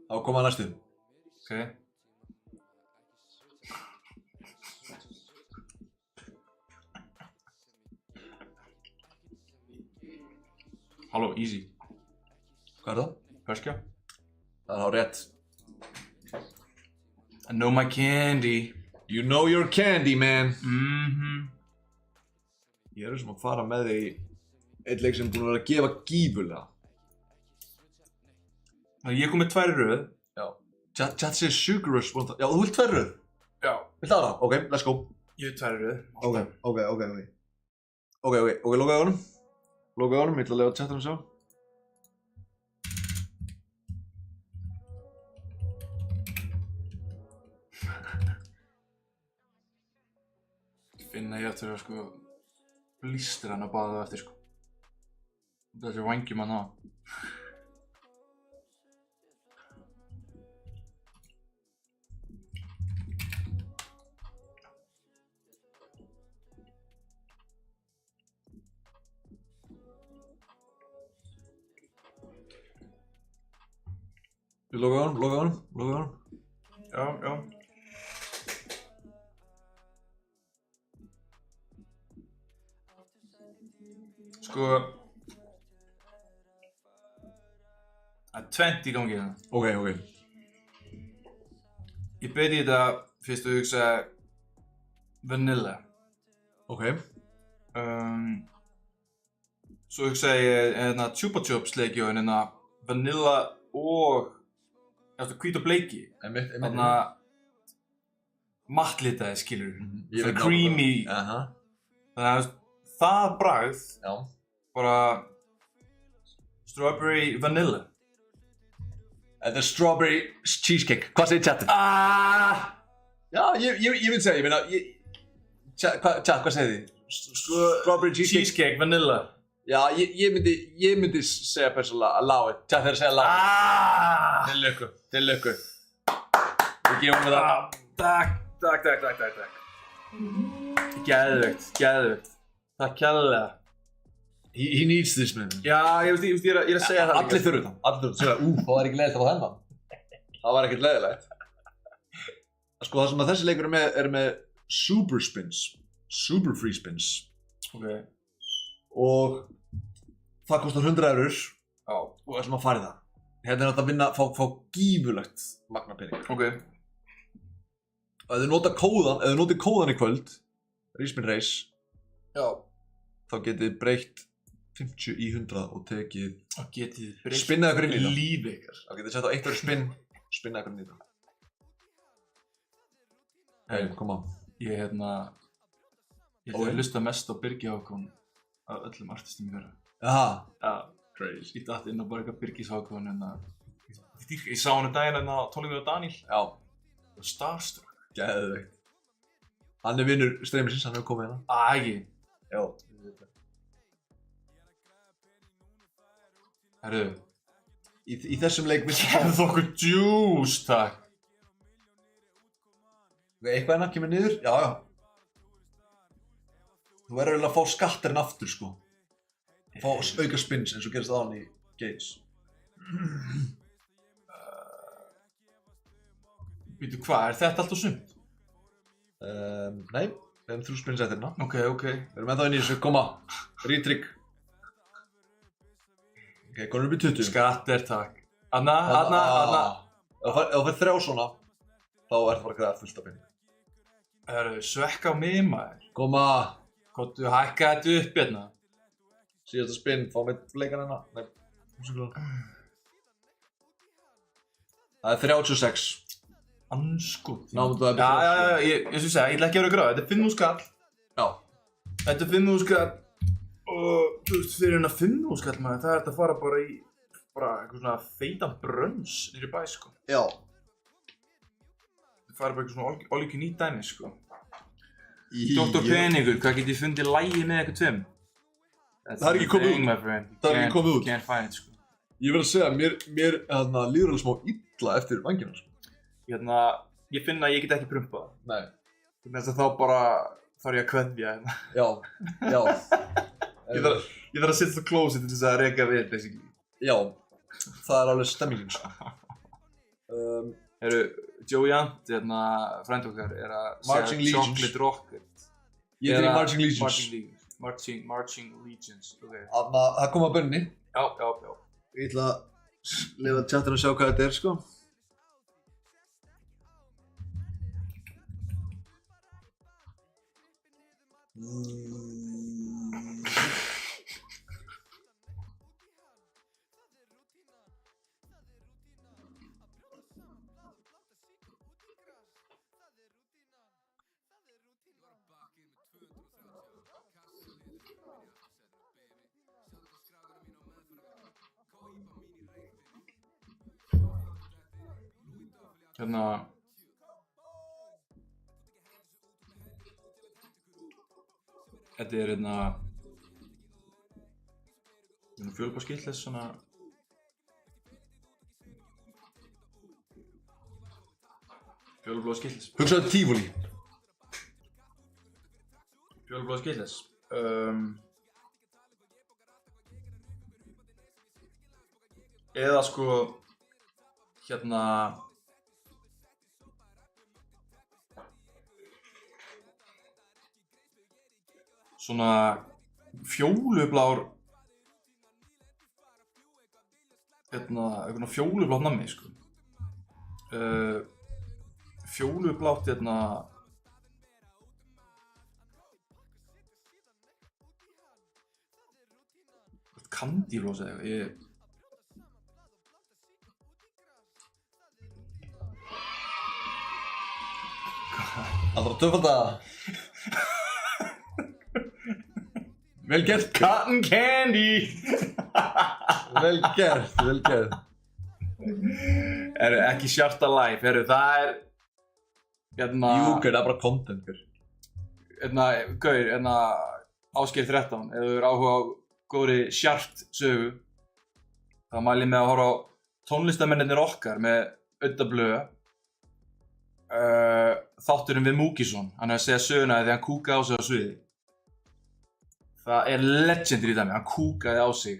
Þá komið að næstu. Ok. Halló, easy. Hvað er það? Perskja? Það er á rétt. I know my candy. You know your candy, man. Ég Ég er sem að fara með þig í einn leik sem er búin að vera að gefa gífurlega. Ég kom með 2 röð. Já. Chat segir Sugar Rush. Já, þú vilt 2 röð? Já. Vilt það? Ok, let's go. Ég hef 2 röð. Ok, lokaði honum. Ég ætla að lefa chatunum sjá. Finna ég eftir að sko blístra hann að baða það eftir sko. Þessi vangjum hann á. Ég lokaði honum. Já. Sko, Það er 20 í gangi hérna. Ok. Ég beiti í þetta fyrst að hugsa vanilla. Ok. Svo hugsaði ég hérna Chupa Chups leiki og hérna vanilla og hvít og bleiki. Einmitt. Þannig að mattlitaði skilur. Ég veit Creamy. Þannig að það bragð Já. bara strawberry vanilla. Þetta er strawberry cheesecake. Hvað segir chatið? Já, ég vil segja, ég meina, chat, hvað segir þið? Strawberry cheesecake? Cheesecake vanilla. Já, ég myndi segja persónulega allow it. Chat þeir að segja allow it. Til lukku. Við gefum við það. Takk. Geðveikt. Takk kærlega. He needs this, man. Já, ég er að segja það líka. Allir þurru það. Segja, það var ekki leiðilegt að fá þennan. Það var ekkert leiðilegt. Sko, það sem að þessi leikur er með super spins. Super free spins. Ok. Og það kostar 100 eurur. Já. Og það sem að fara í það. Hérna er þetta að vinna, fá gífurlegt magna pening. Ok. Og ef þið notið kóðan í kvöld, Ríspin Reis, Já. þá getið þið breytt 50 í 100 og tekið Og getið breytt spinnað ykkur inn í það. lífi ykkar. Þá getið þið sett á eitt verið spinn, spinnað ykkur inn í það. Hey, koma. Ég ætla að hlusta mest á Birgi Hákon af öllum artistum í vera. Jaha. Já. Crazy. Ég datt inn á bara eitthvað Birgis Hákon ég sá hann daginn hérna á tónleikum með Daniel. Já. Og Starstruck. Geðveikt. Hann er vinnur streymisins, hann hefur komið hérna. Ekki. Já. Herru. Í þessum leik missi Gefðu okkur juice, takk. Eitthvað hérna kemur niður? Já. Þú verður eiginlega að fá skatterinn aftur, sko. Fá auka spins eins og gerist aðan í Gates. Býtu hvað, þetta allt og sumt? Nei, við hefum 3 spins eftir hérna. Ok. Við erum ennþá inn í þessu, koma. Retrygg. Ok, konum upp í 20. Skatter, takk. Anna. Ef þú fær 3 svona, þá ertu bara að greiða fullt af pening. Herru, svekka á mig maður. Koma. Kottu hækka þetta upp hérna. Síðasta spinn, fá með leikan hérna. Nei, það er 36. Anskot. Námum þú að Já, ég ætla ekki að vera gráð. Þetta er 5.000 skall. Já. Þetta er 5.000 skall. Og þú veist, fyrir hérna 5.000 skall maður, það er þetta að fara bara í eitthvað svona feitan brönns nýri bæ, sko. Já. Það fara bara eitthvað svona all you can eat dæmi, sko. Dr. Peningur, hvað get ég fundið lægi með eitthvað tveim? Það er ekki komið út. Það er ekki komið út. Can't find it, sko. Ég verð að segja, mér líður alveg smá illa eftir vangina, sko. Ég finn að ég get ekki prumpað. Nei. Þess að þá bara þarf ég að kveðja hérna. Já. Ég þarf að setja það closet til þess að reka við, basically. Já, það er alveg stemmingin, sko. Joey Ant, frænd okkar, er að Marching segja Legions. Chocolate Rocket. Ég er í Marching Legions. Marching Legions, ok. Það kom að bönni. Já. Ég ætla að lifa chatinu að sjá hvað þetta er, sko. Þetta er fjólublátt skilles svona fjólublátt skilles. Hugsaðu tífúli. Fjólublátt skilles. Eða sko svona fjólublár Eitthvað fjólublátt nammi, sko. Fjólublátt, kandíflós eða eitthvað, Allra tvöfalda. Vel gert, cotton candy! Vel gert, vel gert. Ekki Sharta Life, það er Júker, það er bara content, gaur. Gaur, Ásgeir 13, ef þú hefur áhuga á góðri Shart sögu, þá mæli ég með að horfa á tónlistarmennirnir okkar með Udda Blöð, þátturinn við Múkisson, hann er að segja söguna þegar hann kúkaði á sig á sviði. Það er legendary dæmi, hann kúkaði á sig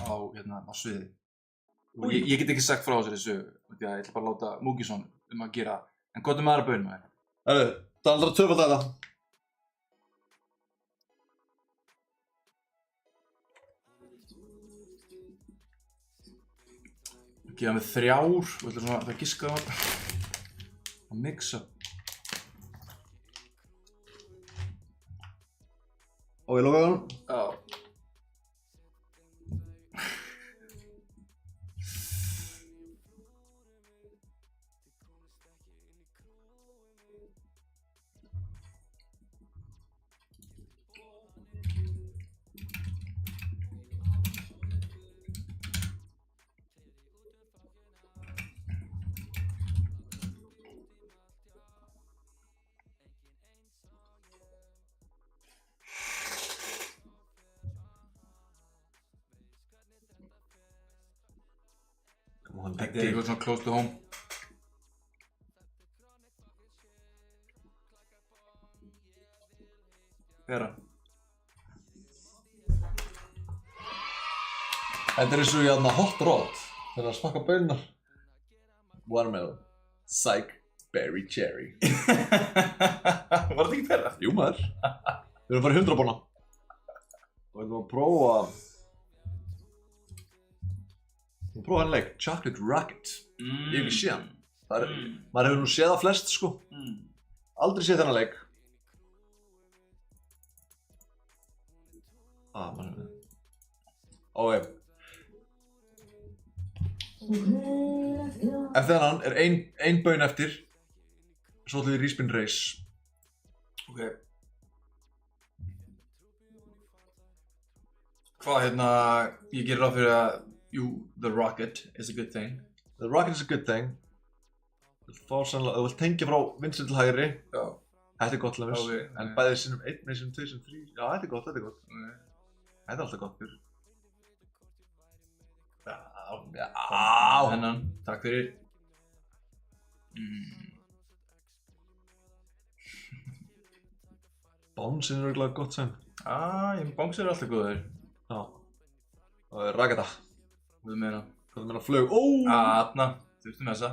á sviði. Og ég get ekki sagt frá þessari sögu, því að ég ætla bara að láta Múkisson að gera, en hvað með aðra bönn maður? Það er allra tvöfalda þetta. Gefa mig 3 og ætla svona að giska á þetta. Að mixa. Og ég lokaði hann. Já. Þetta er eitthvað svona close to home. Vera. Þetta er eins og hot rod. Þegar að smakka baunar. Watermelon. Psych. Berry cherry. Var þetta ekki þeirra? Jú maður. Við erum farið 100 bóna. Og við erum að prófa... Við erum að prófa hann leik. Chocolate Rocket. Ég hef ekki séð hann. Maður hefur nú séð það flest, sko. Aldrei séð þennan leik. Maður hefur... Ok. Eftir þennan er ein baun eftir. Svo ætlum við Respin Race. Ok. Hvað ég gerir ráð fyrir að the rocket is a good thing. The rocket is a good thing. Þú vilt tengja frá vinstri til hægri. Já. Þetta er gott til dæmis. Okay. En bæðið sinnum 1, sinnum 2, sinnum 3. Já, þetta er gott, þetta er gott. Okay. Þetta er alltaf gott fyrir. Já. Hennan, takk fyrir. Bánsin er örgulega gott sem. Bánsir er alltaf góður. Já. Og raketa. Hvað meina? Hvað meina flög? Þarna, þurftum þessa.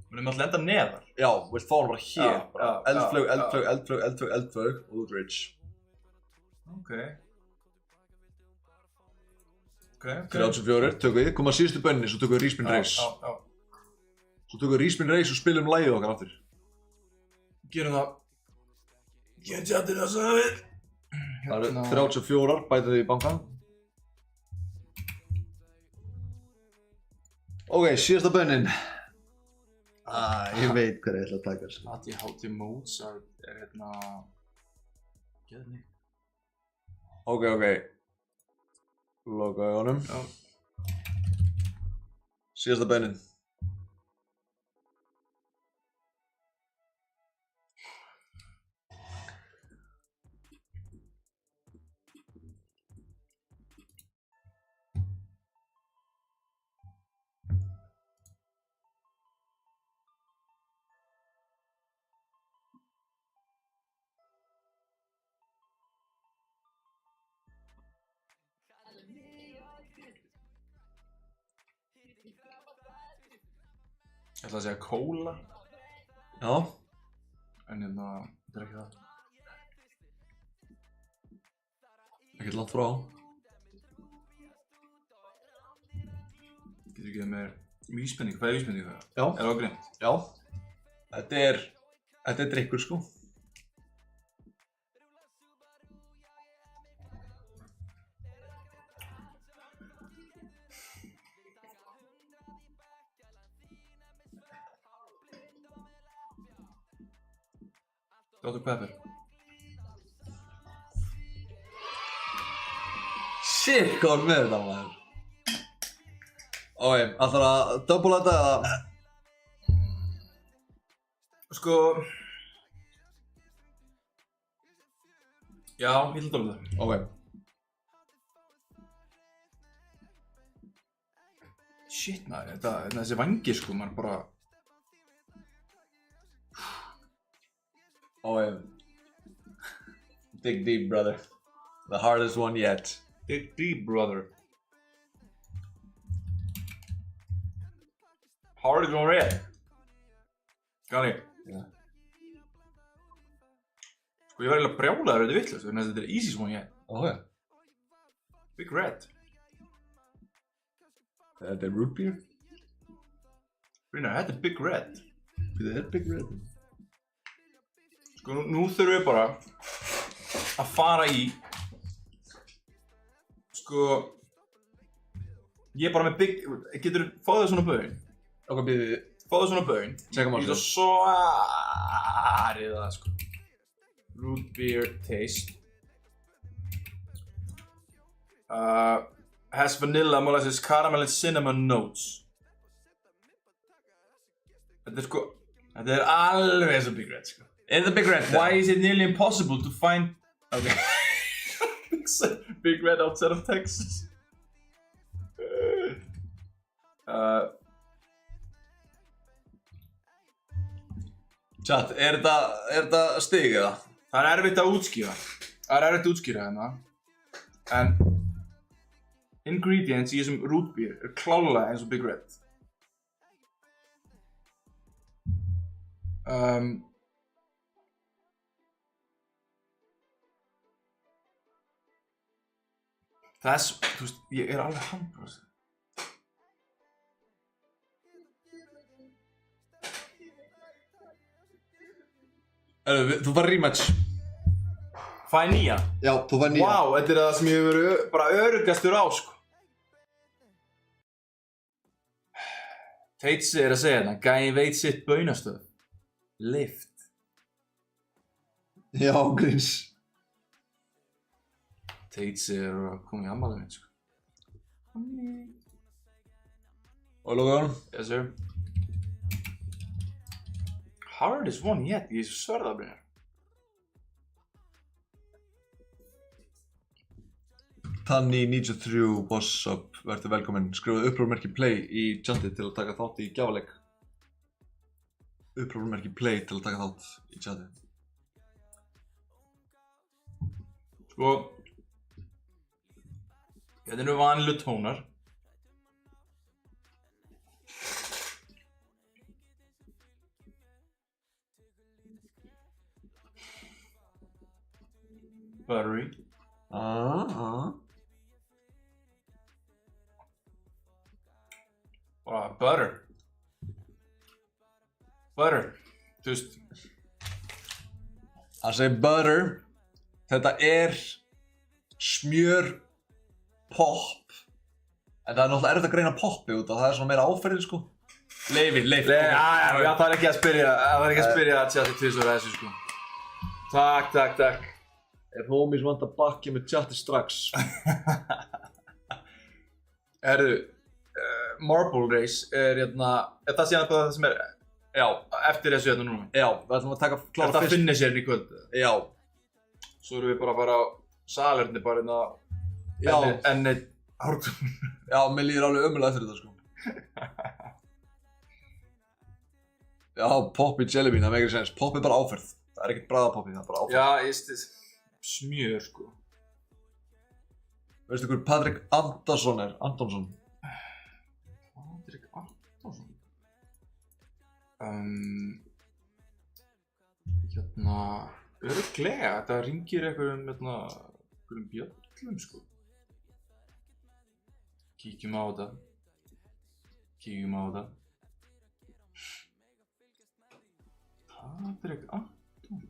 Við erum alltaf enda neðar. Já, vilt fá hann bara hér. Eldflög, já. eldflög og þú ert rich. Ok. 34, tökum við. Koma að síðustu bönni, svo tökum við Respin Race. Já. Svo tökum við Respin Race og spilum lagið okkar aftur. Gerum það. Get chatið það sagði. Það eru 34, bætið þið í bankan. Ok, síðasta bönnin. Ég veit hvað ég ætla að taka þessu. ADHD Mozart er geðni. Ok. Loka augunum. Já. Síðasta bönnin. Ég ætla að segja kóla. Já. En þetta er ekki það. Ekkert langt frá. Getur ekki mér vísbendingu, hvað er vísbendingu það? Já. Er það greimt? Já. Þetta er drykkur, sko. Dr. Pepper. Shit, hvað var með þetta, maður? Ok, ætlar að double þetta eða? Sko... Já, ég ætla að dóla það. Ok. Shit maður, þessi vangi sko, maður bara... Ok. Dig deep, brother. The hardest one yet. Dig deep, brother. Hard is on red. Gani. Já. Sko ég var eiginlega brjálaður þetta vitlaust, þannig að þetta er easiest one yet. Ok. Big red. Þetta er root beer? Brynjar, þetta er big red. Þetta er big red. Sko nú þurfum við bara að fara í sko ég er bara með big, getur fáðu svona bögn? Ok, býðið. Fáðu svona bögn. Tjekkum á Ég þessu. svo svarið það sko. Root beer taste. Has vanilla, molasses, caramel and cinnamon notes. Þetta er sko, þetta er alveg eins og Big Red sko. Er þetta big red? Why is it nearly impossible to find okay. Big Red outside of Texas? Chat, er þetta stig eða? Það er erfitt að útskýra. Hérna. En ingredients í þessum root beer er klálega eins og Big Red. Þú veist, ég er alveg handbrúst. Þú var rematch. Fæ nýja. Já, þú var nýja. Vá, þetta er það sem ég hefur verið bara öruggastur á, sko. Teitsi er að segja þetta, gæi veit sitt baunastöð. Lift. Já, gríns. Teitsi er að koma í ammálið mitt, sko. Og lokaðan? Yes, sir. Hardest one yet, ég sverða það Brynjar. Tanni93 Boss Up, verður velkominn. Skrifaðu upprófmerki play í chatið til að taka þátt í gjafaleik. Upprófmerki play til að taka þátt í chatið. Sko, þetta er nú vanilegu tónar. Buttery. Bara butter. Butter. Þú veist. Það segir butter. Þetta er smjör pop. En það er náttúrulega erfitt að greina poppi út af það er svona meira áferðið sko. Leifi. Já, það er ekki að spyrja, að tjata tvisvar að þessu sko. Takk. Ef homies want að bakja með chati strax. Herðu, Marble Race er það síðan það sem er Já, eftir þessu núna. já, við ætlum að taka klára Þetta fyrst. finnir sér í kvöld. Já, Svo erum við bara að fara á salerni bara Já. enn eitt ártum. já, mér líður alveg ömulega eftir þetta sko. Já, poppi jelly bean, það meikir sens. Poppi er bara áferð. Það er ekkert bragðapoppi, það er bara áferð. Já, smjör sko. Veistu hver Patrik Antonsson er? Antonsson. Patrik Antonsson? Örugglega, þetta ringir einhverjum bjöllum sko. Kíkjum á þetta. Kíkjum á þetta. Patrik Anton.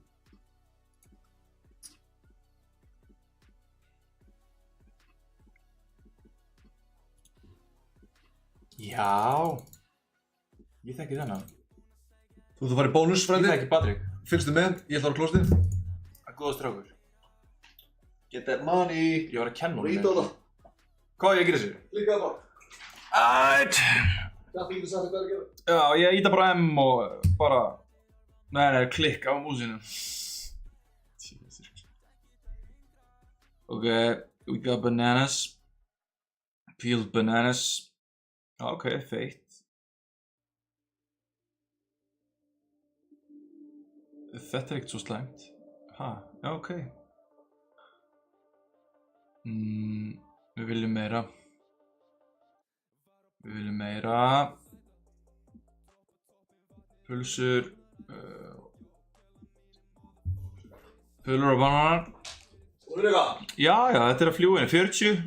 Já. Ég þekki þennan. Þú ert að fara í bónus, Ég frændi. þekki Patrik. Fylgstu með, ég ætla að fara á klóstið. Það er góða strákur. Get that money. Ég var að kenna honum. Rít á það. Hvað á ég að gera sér? Líka það. Ætt. Það getur sagt hvað að gera. Já, ég íta bara M og bara... Nei, klikka á músinu. Ok, we got bananas. Peeled bananas. Ok, feitt. Þetta er ekkert svo slæmt. Ha, já, ok. Við viljum meira. Við viljum meira. Pulsur. Pulur og bananar. Þú er eitthvað? Já, þetta er að fljúa inn. 40.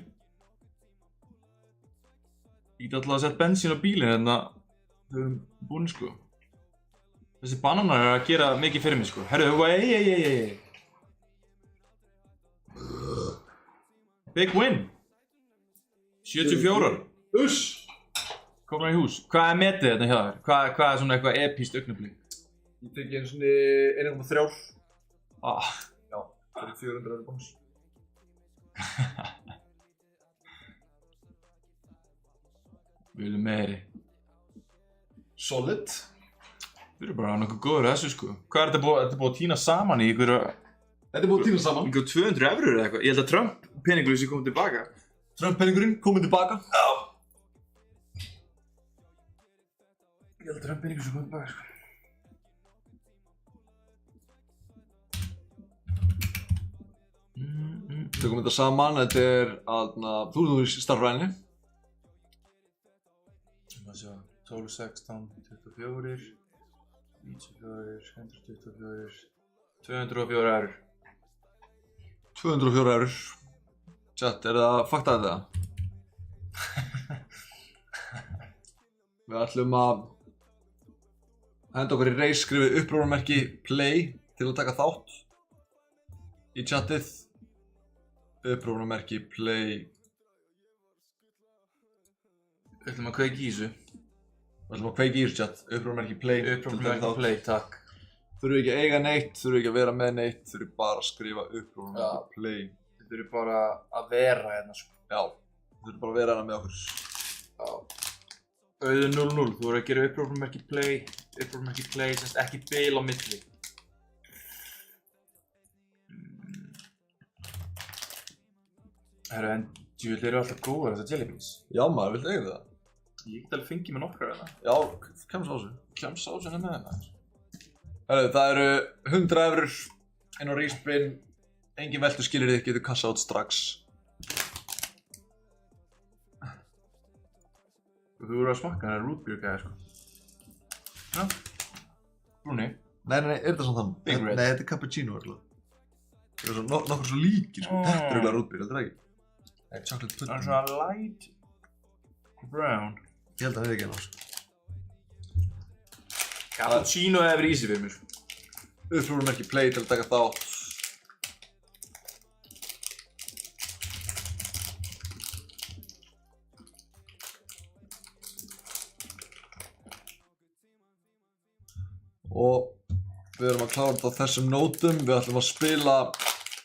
Ég get alltaf að setja bensín á bílinn en þau erum búin sko. Þessi bananar er að gera mikið fyrir mig sko. Herru, ei. Big win. 74. Uss! Komur í hús. Hvað er metið þetta hjá þér? Hvað er svona eitthvað epískt augnablik? Ég tek einu svona 1,3. Ah, Já, það er 400 euro bónus. við viljum meiri. Solid. Við erum bara nokkuð góður að þessu sko. Hvað er þetta búið? Þetta er búið að tína saman í einhverja... Þetta er búið að tína saman. Einhverja 200 eurur eða eitthvað. Ég held að Trump peningurinn sé komið tilbaka. Trump-penningurinn komið tilbaka. Já. Ég held að Trump peningurinn sé komið tilbaka sko. Tökum þetta saman, þetta er þú í starffræðinni. Það sjá, 12, 16, 24, 94, 124, 204 eurur. 204 eurur. Chat, er það faktaðið það? Við ætlum að henda okkur í reis, skrifið uppróðarmerki play til að taka þátt í chatið. Uppróðarmerki play. Við ætlum að kveiki í þessu. Við ætlum að kveiki í þessu chat. Uppróðarmerki play. Uppróðarmerki play, takk. Þurfum ekki að eiga neitt, þurfum ekki að vera með neitt, þurfum bara að skrifa uppróðarmerki play. Þið þurfum bara að vera hérna sko. Já, þurfum bara að vera hérna með okkur. Já. Auður 0-0, þú voru að gera uppróðarmerki play, semst ekki bil á milli. Herru, en djúvill eru alltaf góðar þessar jellybeans. Já maður, viltu eiga það? Ég get alveg fengið með nokkrar hérna. Já, kemst á þessu. Kemst á þessu hérna með hérna. Herru, það eru 100 eurur inn á Rísbrinn. Engin veltu skilur þið, getur kassa át strax. Þú voru að smakka hérna root beer gæði sko. Já. Brúni. Nei, er þetta svona þannig? Big Red. Nei, þetta er cappuccino örgulega. Það er nokkur svo líkir sko. Þetta er örgulega rútbýr, þetta er ekki? Nei, chocolate pudding. Það er svona light brown. Ég held að það hefði ekki hérna sko. Cappuccino hefur í sig fyrir mér sko. Uppróðarmerki play til að taka þátt. Og við erum að klára þetta á þessum nótum. Við ætlum að spila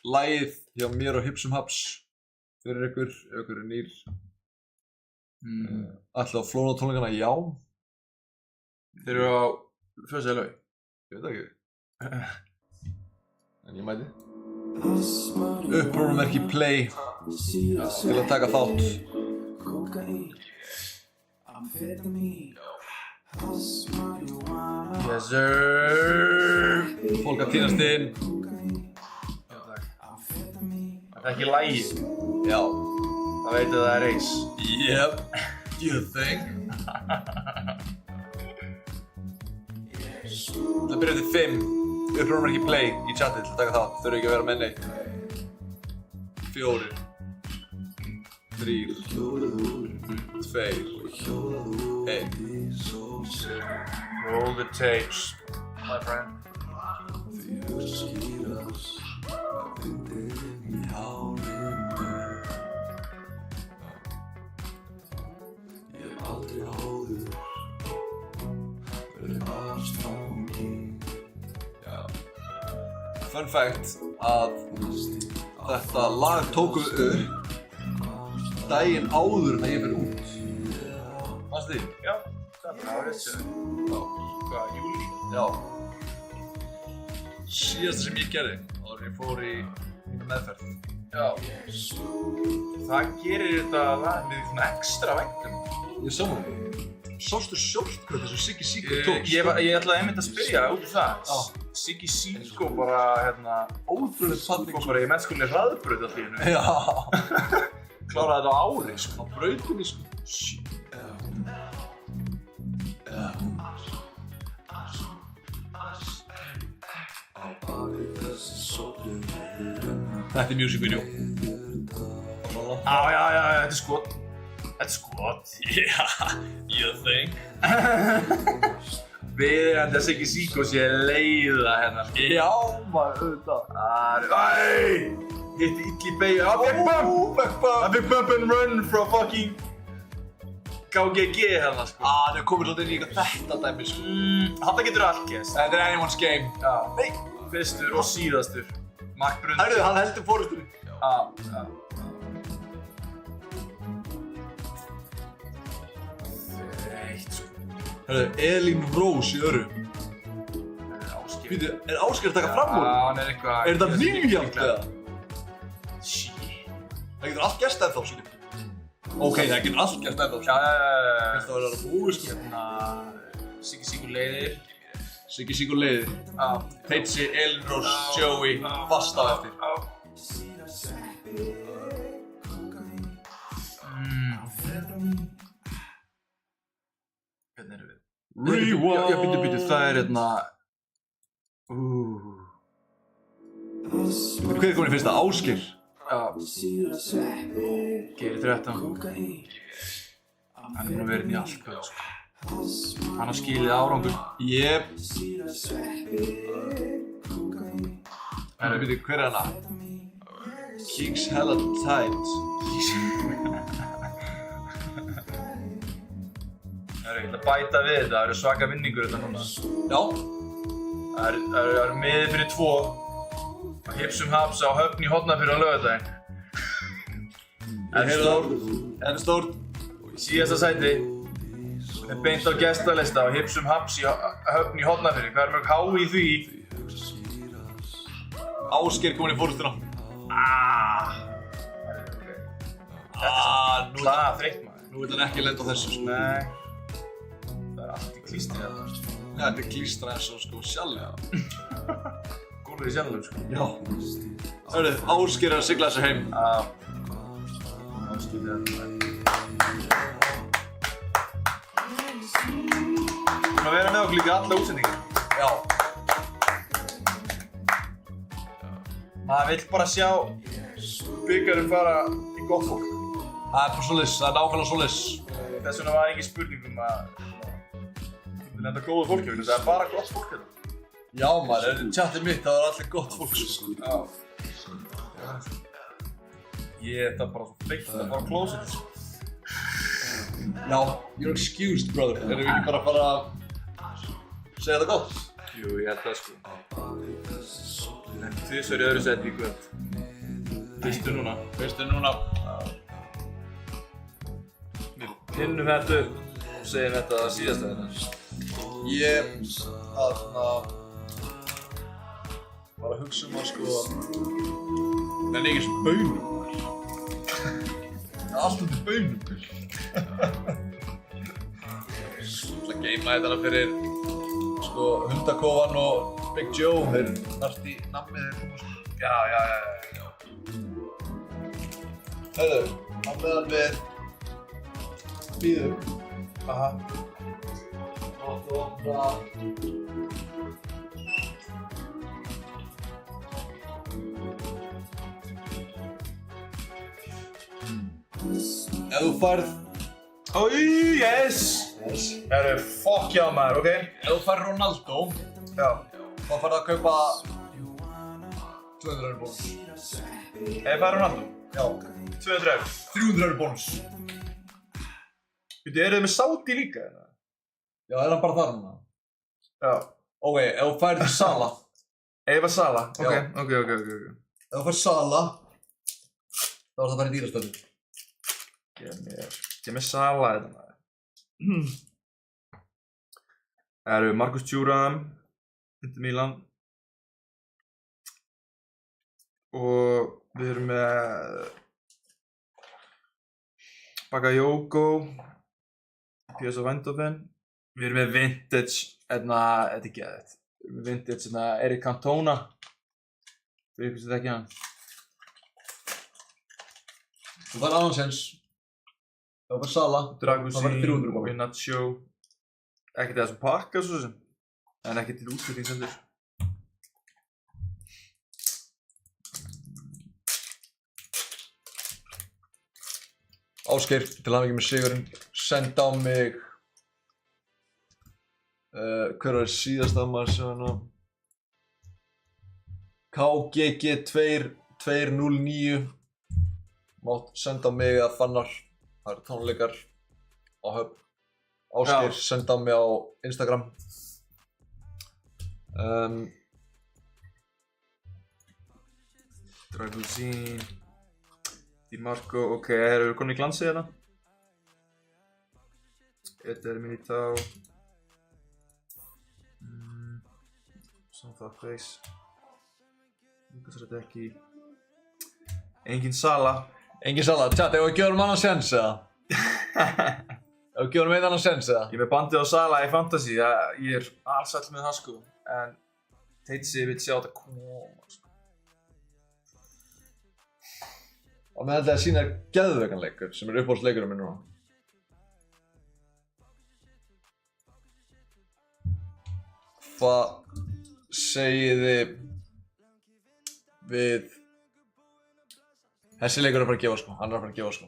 lagið hjá mér og Hipsum Haps fyrir ykkur, ef ykkur er nýr. Ætlum á Flóna tónleikana, já. Þeir eru á fyrsta lög. Ég veit ekki. En ég mæti. Uppróðarmerki play til að taka þátt. Yes sir. Fólk að tínast inn. Það er ekki lagið. Já. Það veit að það er reis. Yep. You think? Það byrja til 5. Uppróðarmerki play í chatið til að taka þátt. Þurfa ekki að vera með neitt. 4 3 2 Hey. Roll the tapes, my friend. Fun fact að þetta lag tóku upp daginn áður en ég fyrir út. Fannst þið? Já, það var rétt sér. Hvað, júlí? Já. Síðasta sem ég gerði áður en ég fór í mína meðferð. Já. Það gerir þetta lag með svona ekstra væntum. Ég sammála. Sástu shortcut þessu Siggy Siggo tókst? Ég ætlaði einmitt að spyrja út af það. Já. Siggy Siggo bara, ótrúlega padning bara í mennskunni hraðbraut allt í einu. Já. Kláraði þetta á ári, sko. Á brautinni, sko. Þetta er music video. Já, þetta er skot. Þetta er skot. Já, you think. Við erum þessi ekki Siggo sé leiða hérna. Já, maður, auðvitað. Hitti illi beigja. Big bump! A big bump and run from fucking KGG hérna, sko. Það er komið svolítið inn í eitthvað þetta dæmi, sko. Þetta getur allt gæst. Þetta er anyone's game. Já. Nei. Fyrstur og síðastur. Mark Brundi. Hörðu, hann heldur fórustunni. Já. Eitt, sko. Hörðu, Elín Rós í öru. Ásgeir. Býtu, er Ásgeir að taka fram úr? Já, hann er eitthvað... Er þetta nýjant eða? Shit. Það getur allt gerst ennþá, sko. Ok, það getur allt gerst ennþá, sko. Já. Þetta var að búið, sko. Siggy Siggo leiðir. Siggy Siggo leiðir. Peitsi, Elín Rós, Joey, fast á eftir. Hvernig erum við? Rewind! Já, býtu, það er hérna... Hver er komin í fyrsta? Ásgeir? Já. Geiri 13. Hann er búinn að vera inn í allt, sko. Hann har skilið árangur. Jep. Býtu, hver er hana? Kings Hella Tight. Ég ætla að bæta við þetta, það eru svaka vinningur þetta núna. Já. Það eru miðið fyrir 2. Hipsum Haps á Höfn í Hornafirði á laugardaginn. Þetta er stórt. Síðasta sæti er beint á gestalista á Hipsum Haps í Höfn í Hornafirði. Hvað er mörg há í því? Ásgeir komin í fórustuna. Þetta er samt hlaða þreytt, maður. Nú vil hann ekki lenda á þessu, sko. Nei. Það er allt í klístri þetta. Þetta er klístra eins og, sko, sjálflega. Gólfið í sjálfum, sko. Já. Hörru, Ásgeir er að sigla þessu heim. Ásgeir þetta. Þú að vera með okkur líka alla útsendingar. Já. Maður vill bara sjá byggarinn fara í gott fólk. Það er bara svoleiðis, það er nákvæmlega svoleiðis. Þess vegna var ekki spurning að lenda góðu fólki, það er bara gott fólk hérna. Já maður, tjattið mitt, það er allir gott fólk, sko. Já. Ég er það bara svo fleikt að fara á klósettið, sko. Já, you're excused, brother. Erum við ekki bara að fara að segja það gott? Jú, ég held það, sko. Tvisvar í öðru seti í kvöld. Fyrstu núna. Við pinnum þetta upp og segjum þetta að síðasta þetta. Ég var að hugsa að sko en ekki sem baunum. Allt undir baunum. Ég ætla að geima þetta fyrir sko hundakofan og Big Joe. Þeir nært í nammið þeir koma sko. Já. Heyrðu, á meðan við bíðum. Aha. Ef þú færð Yes! Það eru fuck já maður, ok? Ef þú fær Ronaldo, Já. þá færðu að kaupa 200 € bónus. Ef það er Ronaldo? Já. 200 €. 300 € bónus. Veitu, eru þið með Saudi líka? Já, er hann bara þar núna? Já. Ok, ef þú færð Sala. Eva Sala? Já. Ok. Ef þú færð Sala, þá er það bara í dýrastöðu. Gef mér Sala þetta maður. Það eru Marcus Thuram, Inter Milan. Og við erum með Bakayoko, PSV Eindhoven. Við erum með vintage, þetta er geðveikt. Við erum með vintage, Eric Cantona. Fyrir ykkur sem þekkja hann. Þú færð annan séns. Ef þú færð Sala, þá færð 300 € bónus. Vinaccio. Ekkert þessum pakka svo sem. En ekki til útflutningsendur. Ásgeir, til hamingju með sigurinn. Send á mig hver var síðasta maður sem hana KGG 2209 mátt senda á mig eða Fannar. Það eru tónleikar á Höfn. Ásgeir, senda á mig á Instagram. Dragusin, Di Marco, ok, erum við komin í glansið hérna? Eder Militao. Svona face. Lukas Radecki. Engin Sala. Engin Sala, tjat, ef við gefum annan séns eða? Ef við gefum einn annan séns eða? Ég er með bandið á Sala í Fantasy, ég er allsæll með það sko. En Teitsi vill sjá þetta koma sko. Og með þetta sína geðveikan leikur sem er uppáhaldsleikurinn minn núna. Hvað segið þið við þessi leikur er að fara að gefa sko, hann er að fara að gefa sko.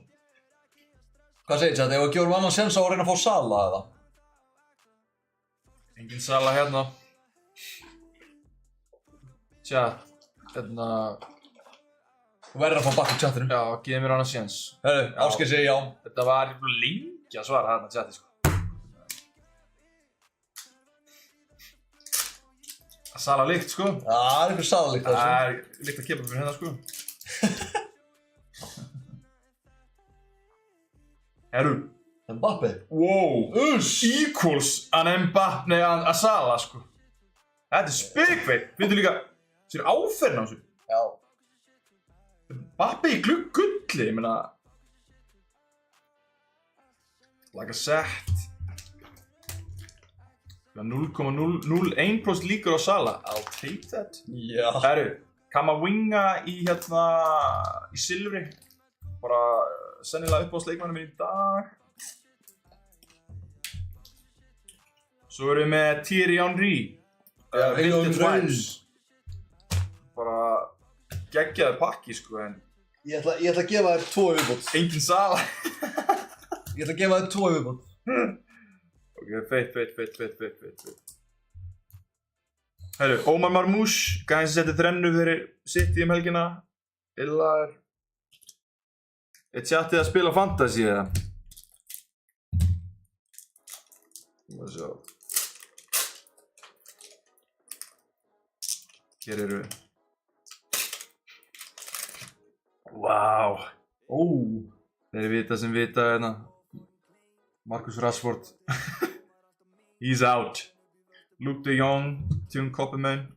Hvað segið þið þetta, ef við gefum annan séns á að reyna að fá Sala eða? Engin Sala hérna. Tjat, hérna. Þú verður að fá bakk í chatinu. Já, geði mér annars séns. Herru, Ásgeir segir já. Þetta var lengi að svara hérna chati sko. Sala líkt sko. Það er einhver Sala líkt þessu. Það er líkt að kepa fyrir hérna sko. Herru. Mbappe. Wow. Equals an Mbappe, nei að Sala sko. Þetta er spikveit. Finnstu líka, sér áferðin á þessu. Já. Mbappe í gulli, ég meina. Like a set. 0,001% líkur á Sala. I'll take that. Já. Herru, Kamavinga í í silfri. Bara sennilega uppáhaldsleikmanninn minn í dag. Svo erum við með Thierry Henry. Vintage Vibes. Bara geggjaður pakki sko en Ég ætla að gefa þér 2 í viðbót. engin Sala. Ég ætla að gefa þér 2 í viðbót. Ok, feitt. Herru, Omar Marmoush, gæðin sem setti þrennu fyrir City helgina. Illa er tjattið að spila fantasy eða? Sjá. Hér eru við. Vá. Þeir vita sem vita hérna. Marcus Rashford. He's out. Luke de Jong, Tjón Koppermann.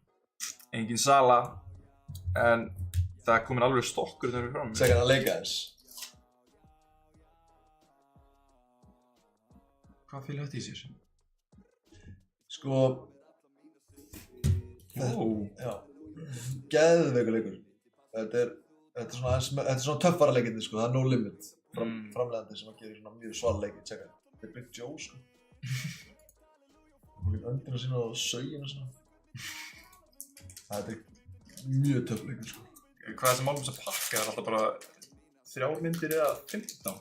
Engin Sala. En það er komin alveg stokkur þegar við fram. Segja hann að leika þess. Hvað fylgir þetta í sér? Sko... Já. Geðveikur leikur. Þetta er svona töffara leikindi sko, það er no limit. Framleiðandi sem að gera svona mjög svala leiki, tjekka. Þetta er Big Joe sko. Hún getur öndina sína á saugina svona. Þetta er mjög töff leikur sko. Hvað er þessi málum sem pakka? Það er alltaf bara 3 myndir eða 15?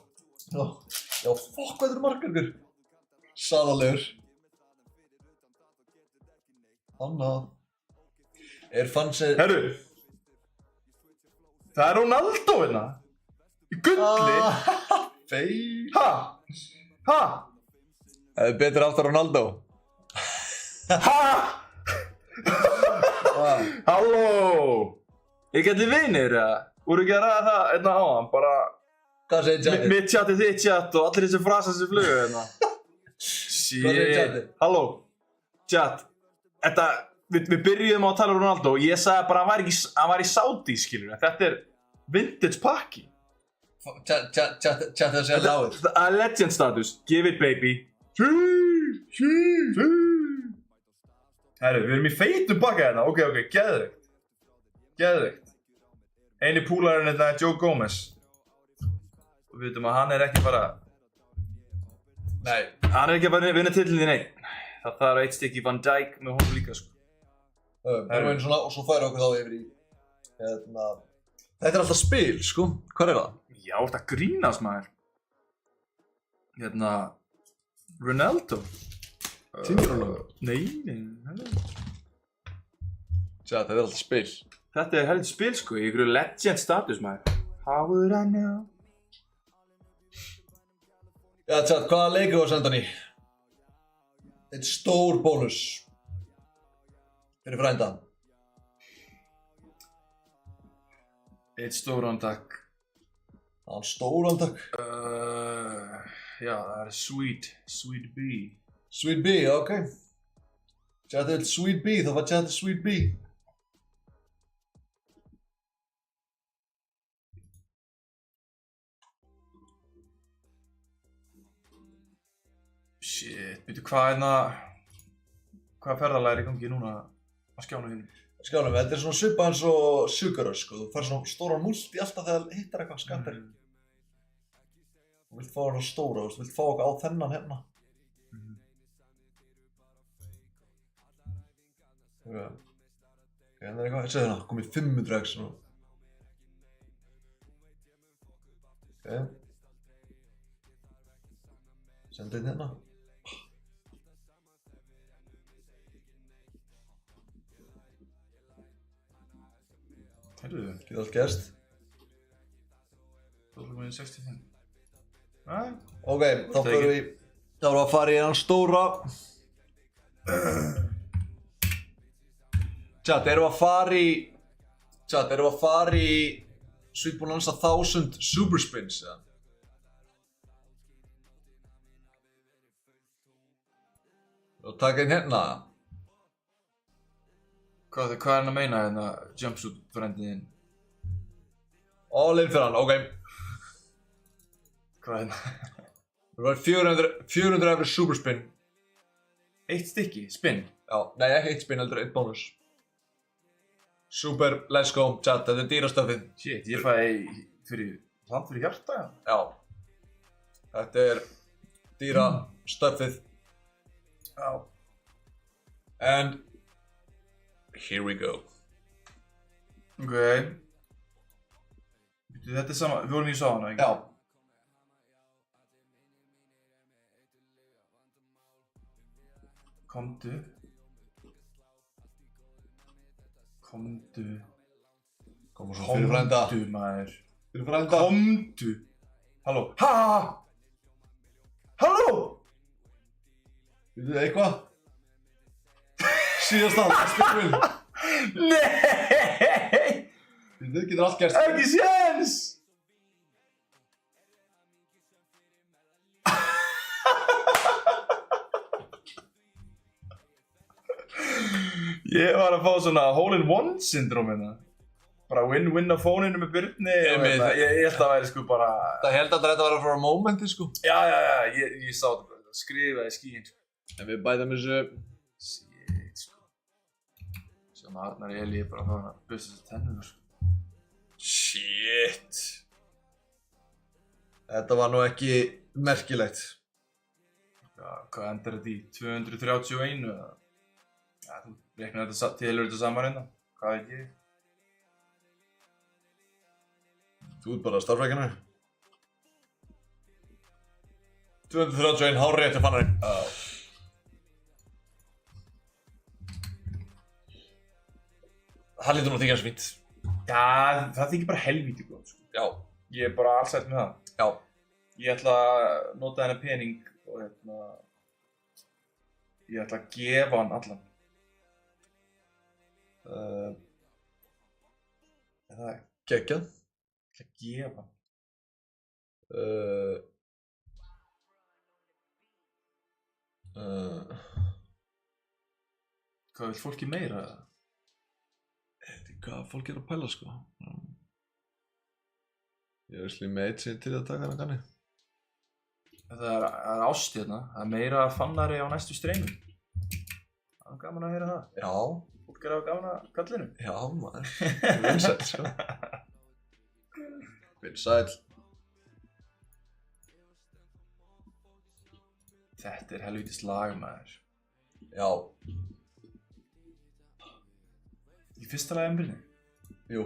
Já. Já, fokk, hvað eru margar? Saðalegur. Anna. Fanse... Herru. Það Ronaldo hérna. Í gulli. Fei. Ha? Það er betur aftur Ronaldo. Ha? Halló. Ég geti vinir, eða? Voru ekki að ræða það hérna á hann, bara... Hvað segir tjatið? Mitt tjatið, þitt tjat og allir þessi frasar sem flugu hérna. segir tjatið? Halló, tjat. Þetta, við byrjuðum á að tala um Ronaldo og ég sagði bara að hann var í Saudi, skilur. Þetta er vintage pakki. Tjatið að segja þetta áður. Það er legend status. Give it, baby. Herru, við erum í feitum pakka hérna. Ok, geðveikt. Eini púlarinn þetta er Joe Gomez. Og við veitum að hann er ekki bara... Nei, hann er ekki bara að vinna titlinni, nei. Það þarf eitt stykki Van Dijk með honum líka, sko. Erum svona, og svo færa okkur þá yfir í... Þetta er alltaf spil, sko. Hvað er það? Já, þetta grínast, maður. Ronaldo. Týndir Ronaldo? Nei. Tja, þetta er alltaf spil. Þetta er heldur spil, sko, í ykkur legend status, maður. How would I know? Já, tja, hvaða leiku var sendan í? Eitt stór bónus. Fyrir frænda. Eitt stóran takk. Hann stóran takk. Já, það er Sweet Bee. Sweet Bee, ok. Tjata vill Sweet Bee, þá var tjata Sweet Bee. Shit, veitu hvað ferðalag er í gangi núna á skjánum þínu? Skjánum, þetta er svona svipað eins og Sugar Rush, sko. Þú fær svona stóran múlti alltaf þegar hittar eitthvað skattar. Þú vilt fá hana stóra, þú vilt fá eitthvað á þennan hérna. Ok, hérna er eitthvað, ég segi hérna, komið 500x nú. Ok. Senda einn hérna. Heyrðu, Getur allt gerst. 12.65. Ok, þá förum við, þá erum við að fara í hann stóra. Tjat, erum við að fara í Sweet Bonanza 1000 Super Spins, eða? Og taka einn hérna. Hvað er hann að meina hérna, jumpsuit frendiðinn? All in fyrir hann, ok. Hvað er hérna? Það var 400 efri Super Spin. Eitt stykki, spinn? Já, nei, ekki eitt spin, heldur eitt bónus. Super, let's go, chat, þetta er dýrastöfið. Shit, ég fæ samt fyrir hjarta, já. Já. Þetta er dýrastöfið. Já. And here we go. Ok. Þetta er sama, við vorum í sána, ekki? Já. Komdu. Koma svo fyrir frænda. Komdu, maður. Fyrir frænda. Komdu. Halló. Ha! Halló! Veitu þið eitthvað? Síðast allt, spilum. Nei! Þið getur allt gerst. Ekki séns! Ég var að fá svona hole-in-one syndrom hérna. Bara win-win á fóninu með Byrni og hérna. Ég held að það væri sko bara... Það held að þetta var að fara á momenti, sko. Já, ég sá þetta bara. Skrifaði skíin, sko. En við bæðum þessu... Shit, sko. Sem Arnar Eli er bara að fara að busta þessu tennur, sko. Shit. Þetta var nú ekki merkilegt. Já, hvað endar þetta í? 231 eða? Já, þú reiknar þetta tilur þetta saman hérna. Hvað veit ég? Þú ert bara starfrækjana. 231 hárrétt til Fannari. Það lítur nú að þykja hans fínt. Já, það þykir bara helvíti gott, sko. Já. Ég er bara allsætt með það. Já. Ég ætla að nota þennan pening og ég ætla að gefa hann allan. Það er Geggjað. Ég ætla að gefa hann. Hvað vil fólki meira? Hvað fólk er að pæla, sko. Ég veist líka með eitt sem til að taka hana kanni. Það er ást hérna. Það er meira Fannari á næstu streymum. Það er gaman að heyra það. Já. Fólk er að gaman að kallinu. Já, maður. Vinsæll, sko. Vinsæll. Þetta er helvítis lag, maður. Já. Í fyrsta lagi byrni. Jú.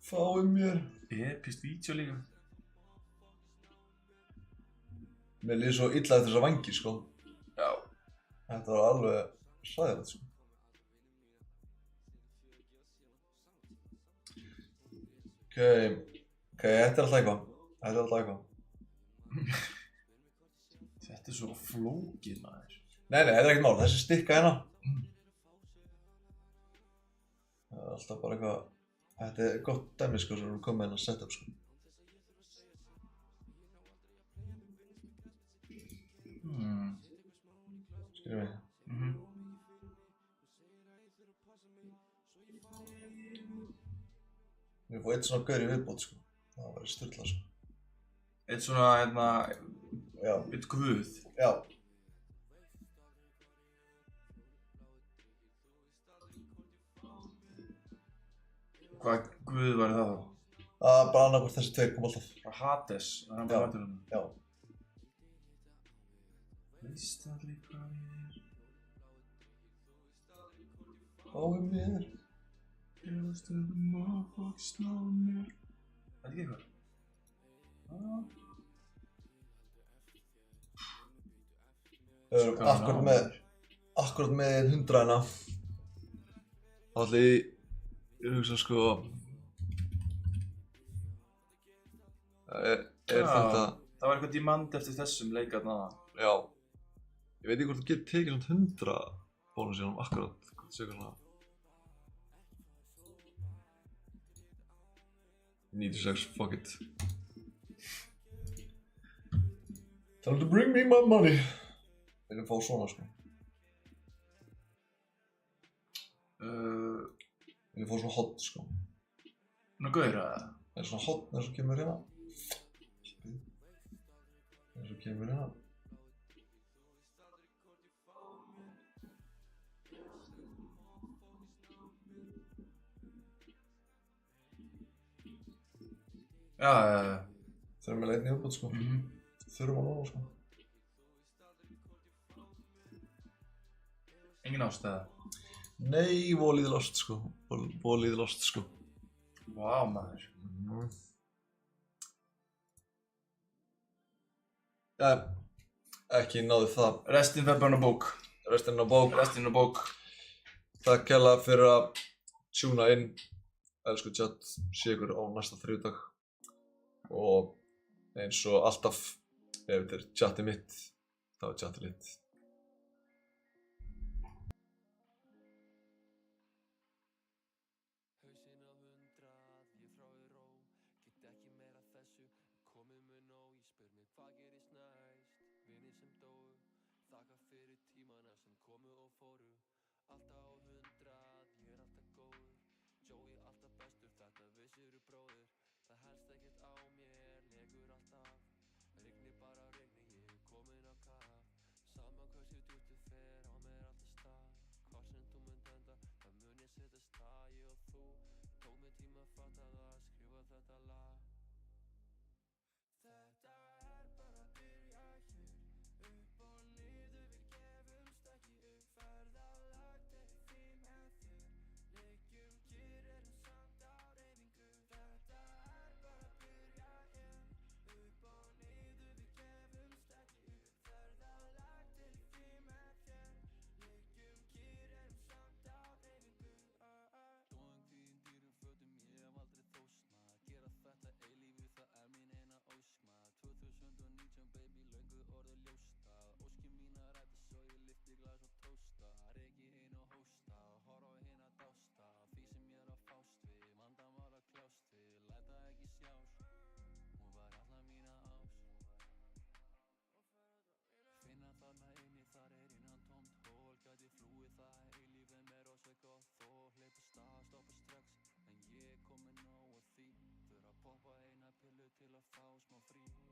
Fáið mér. Epist vídeo líka. Mér líður svo illa eftir þessa vangi, sko. Já. Þetta var alveg hræðilegt, sko. Ok, þetta er alltaf eitthvað. Þetta er svo flókið, maður. Nei, þetta er ekkert mál. Þessi stikka hérna. Það er alltaf bara eitthvað. Þetta er gott dæmi, sko, sem við erum komið inn að setja upp, sko. Skilur mig? Við fóum eitt svona gaur í viðbót, sko. Það var sturlað, sko. Eitt svona, Já. eitt guð. Já. Hvað guð var það þá? Það er bara annarkvort þessi tveir kom alltaf. Bara Hades, var hann bara mættur hann? Já. Veist aldrei hvað ég er. Fáið mér. Gefast upp motherfuckers ná mér. Það er ekki eitthvað? Við erum akkurat með 100 hérna. Allir, ég hugsa sko. Þetta. Það var eitthvað demand eftir þessum leikarna. Já. Ég veit ekki hvort þú getur tekið svona 100 bónus í honum akkurat. Svona 96, fuck it. Tell them to bring me my money. Viljum fá svona, sko. Viljum fá svona hot, sko. Svona gauðra? Það er svona hot eins og kemur hérna. Eins og kemur hérna. Já. Þurfum með leitni uppbútt, sko. Þurfum að nóga, sko. Engin ástæða? Nei, volið lost, sko. Volið lost, sko. Vá, maður. Ekki náði það. Restin fer bara á bók. Restin á bók. Restin á bók. Takk kærlega fyrir að tjúna inn. Elsku chat, sé ykkur á næsta þriðjudag. Og eins og alltaf, ef þetta er chatið mitt, þá er chatið mitt. Upp á til að fá smá frí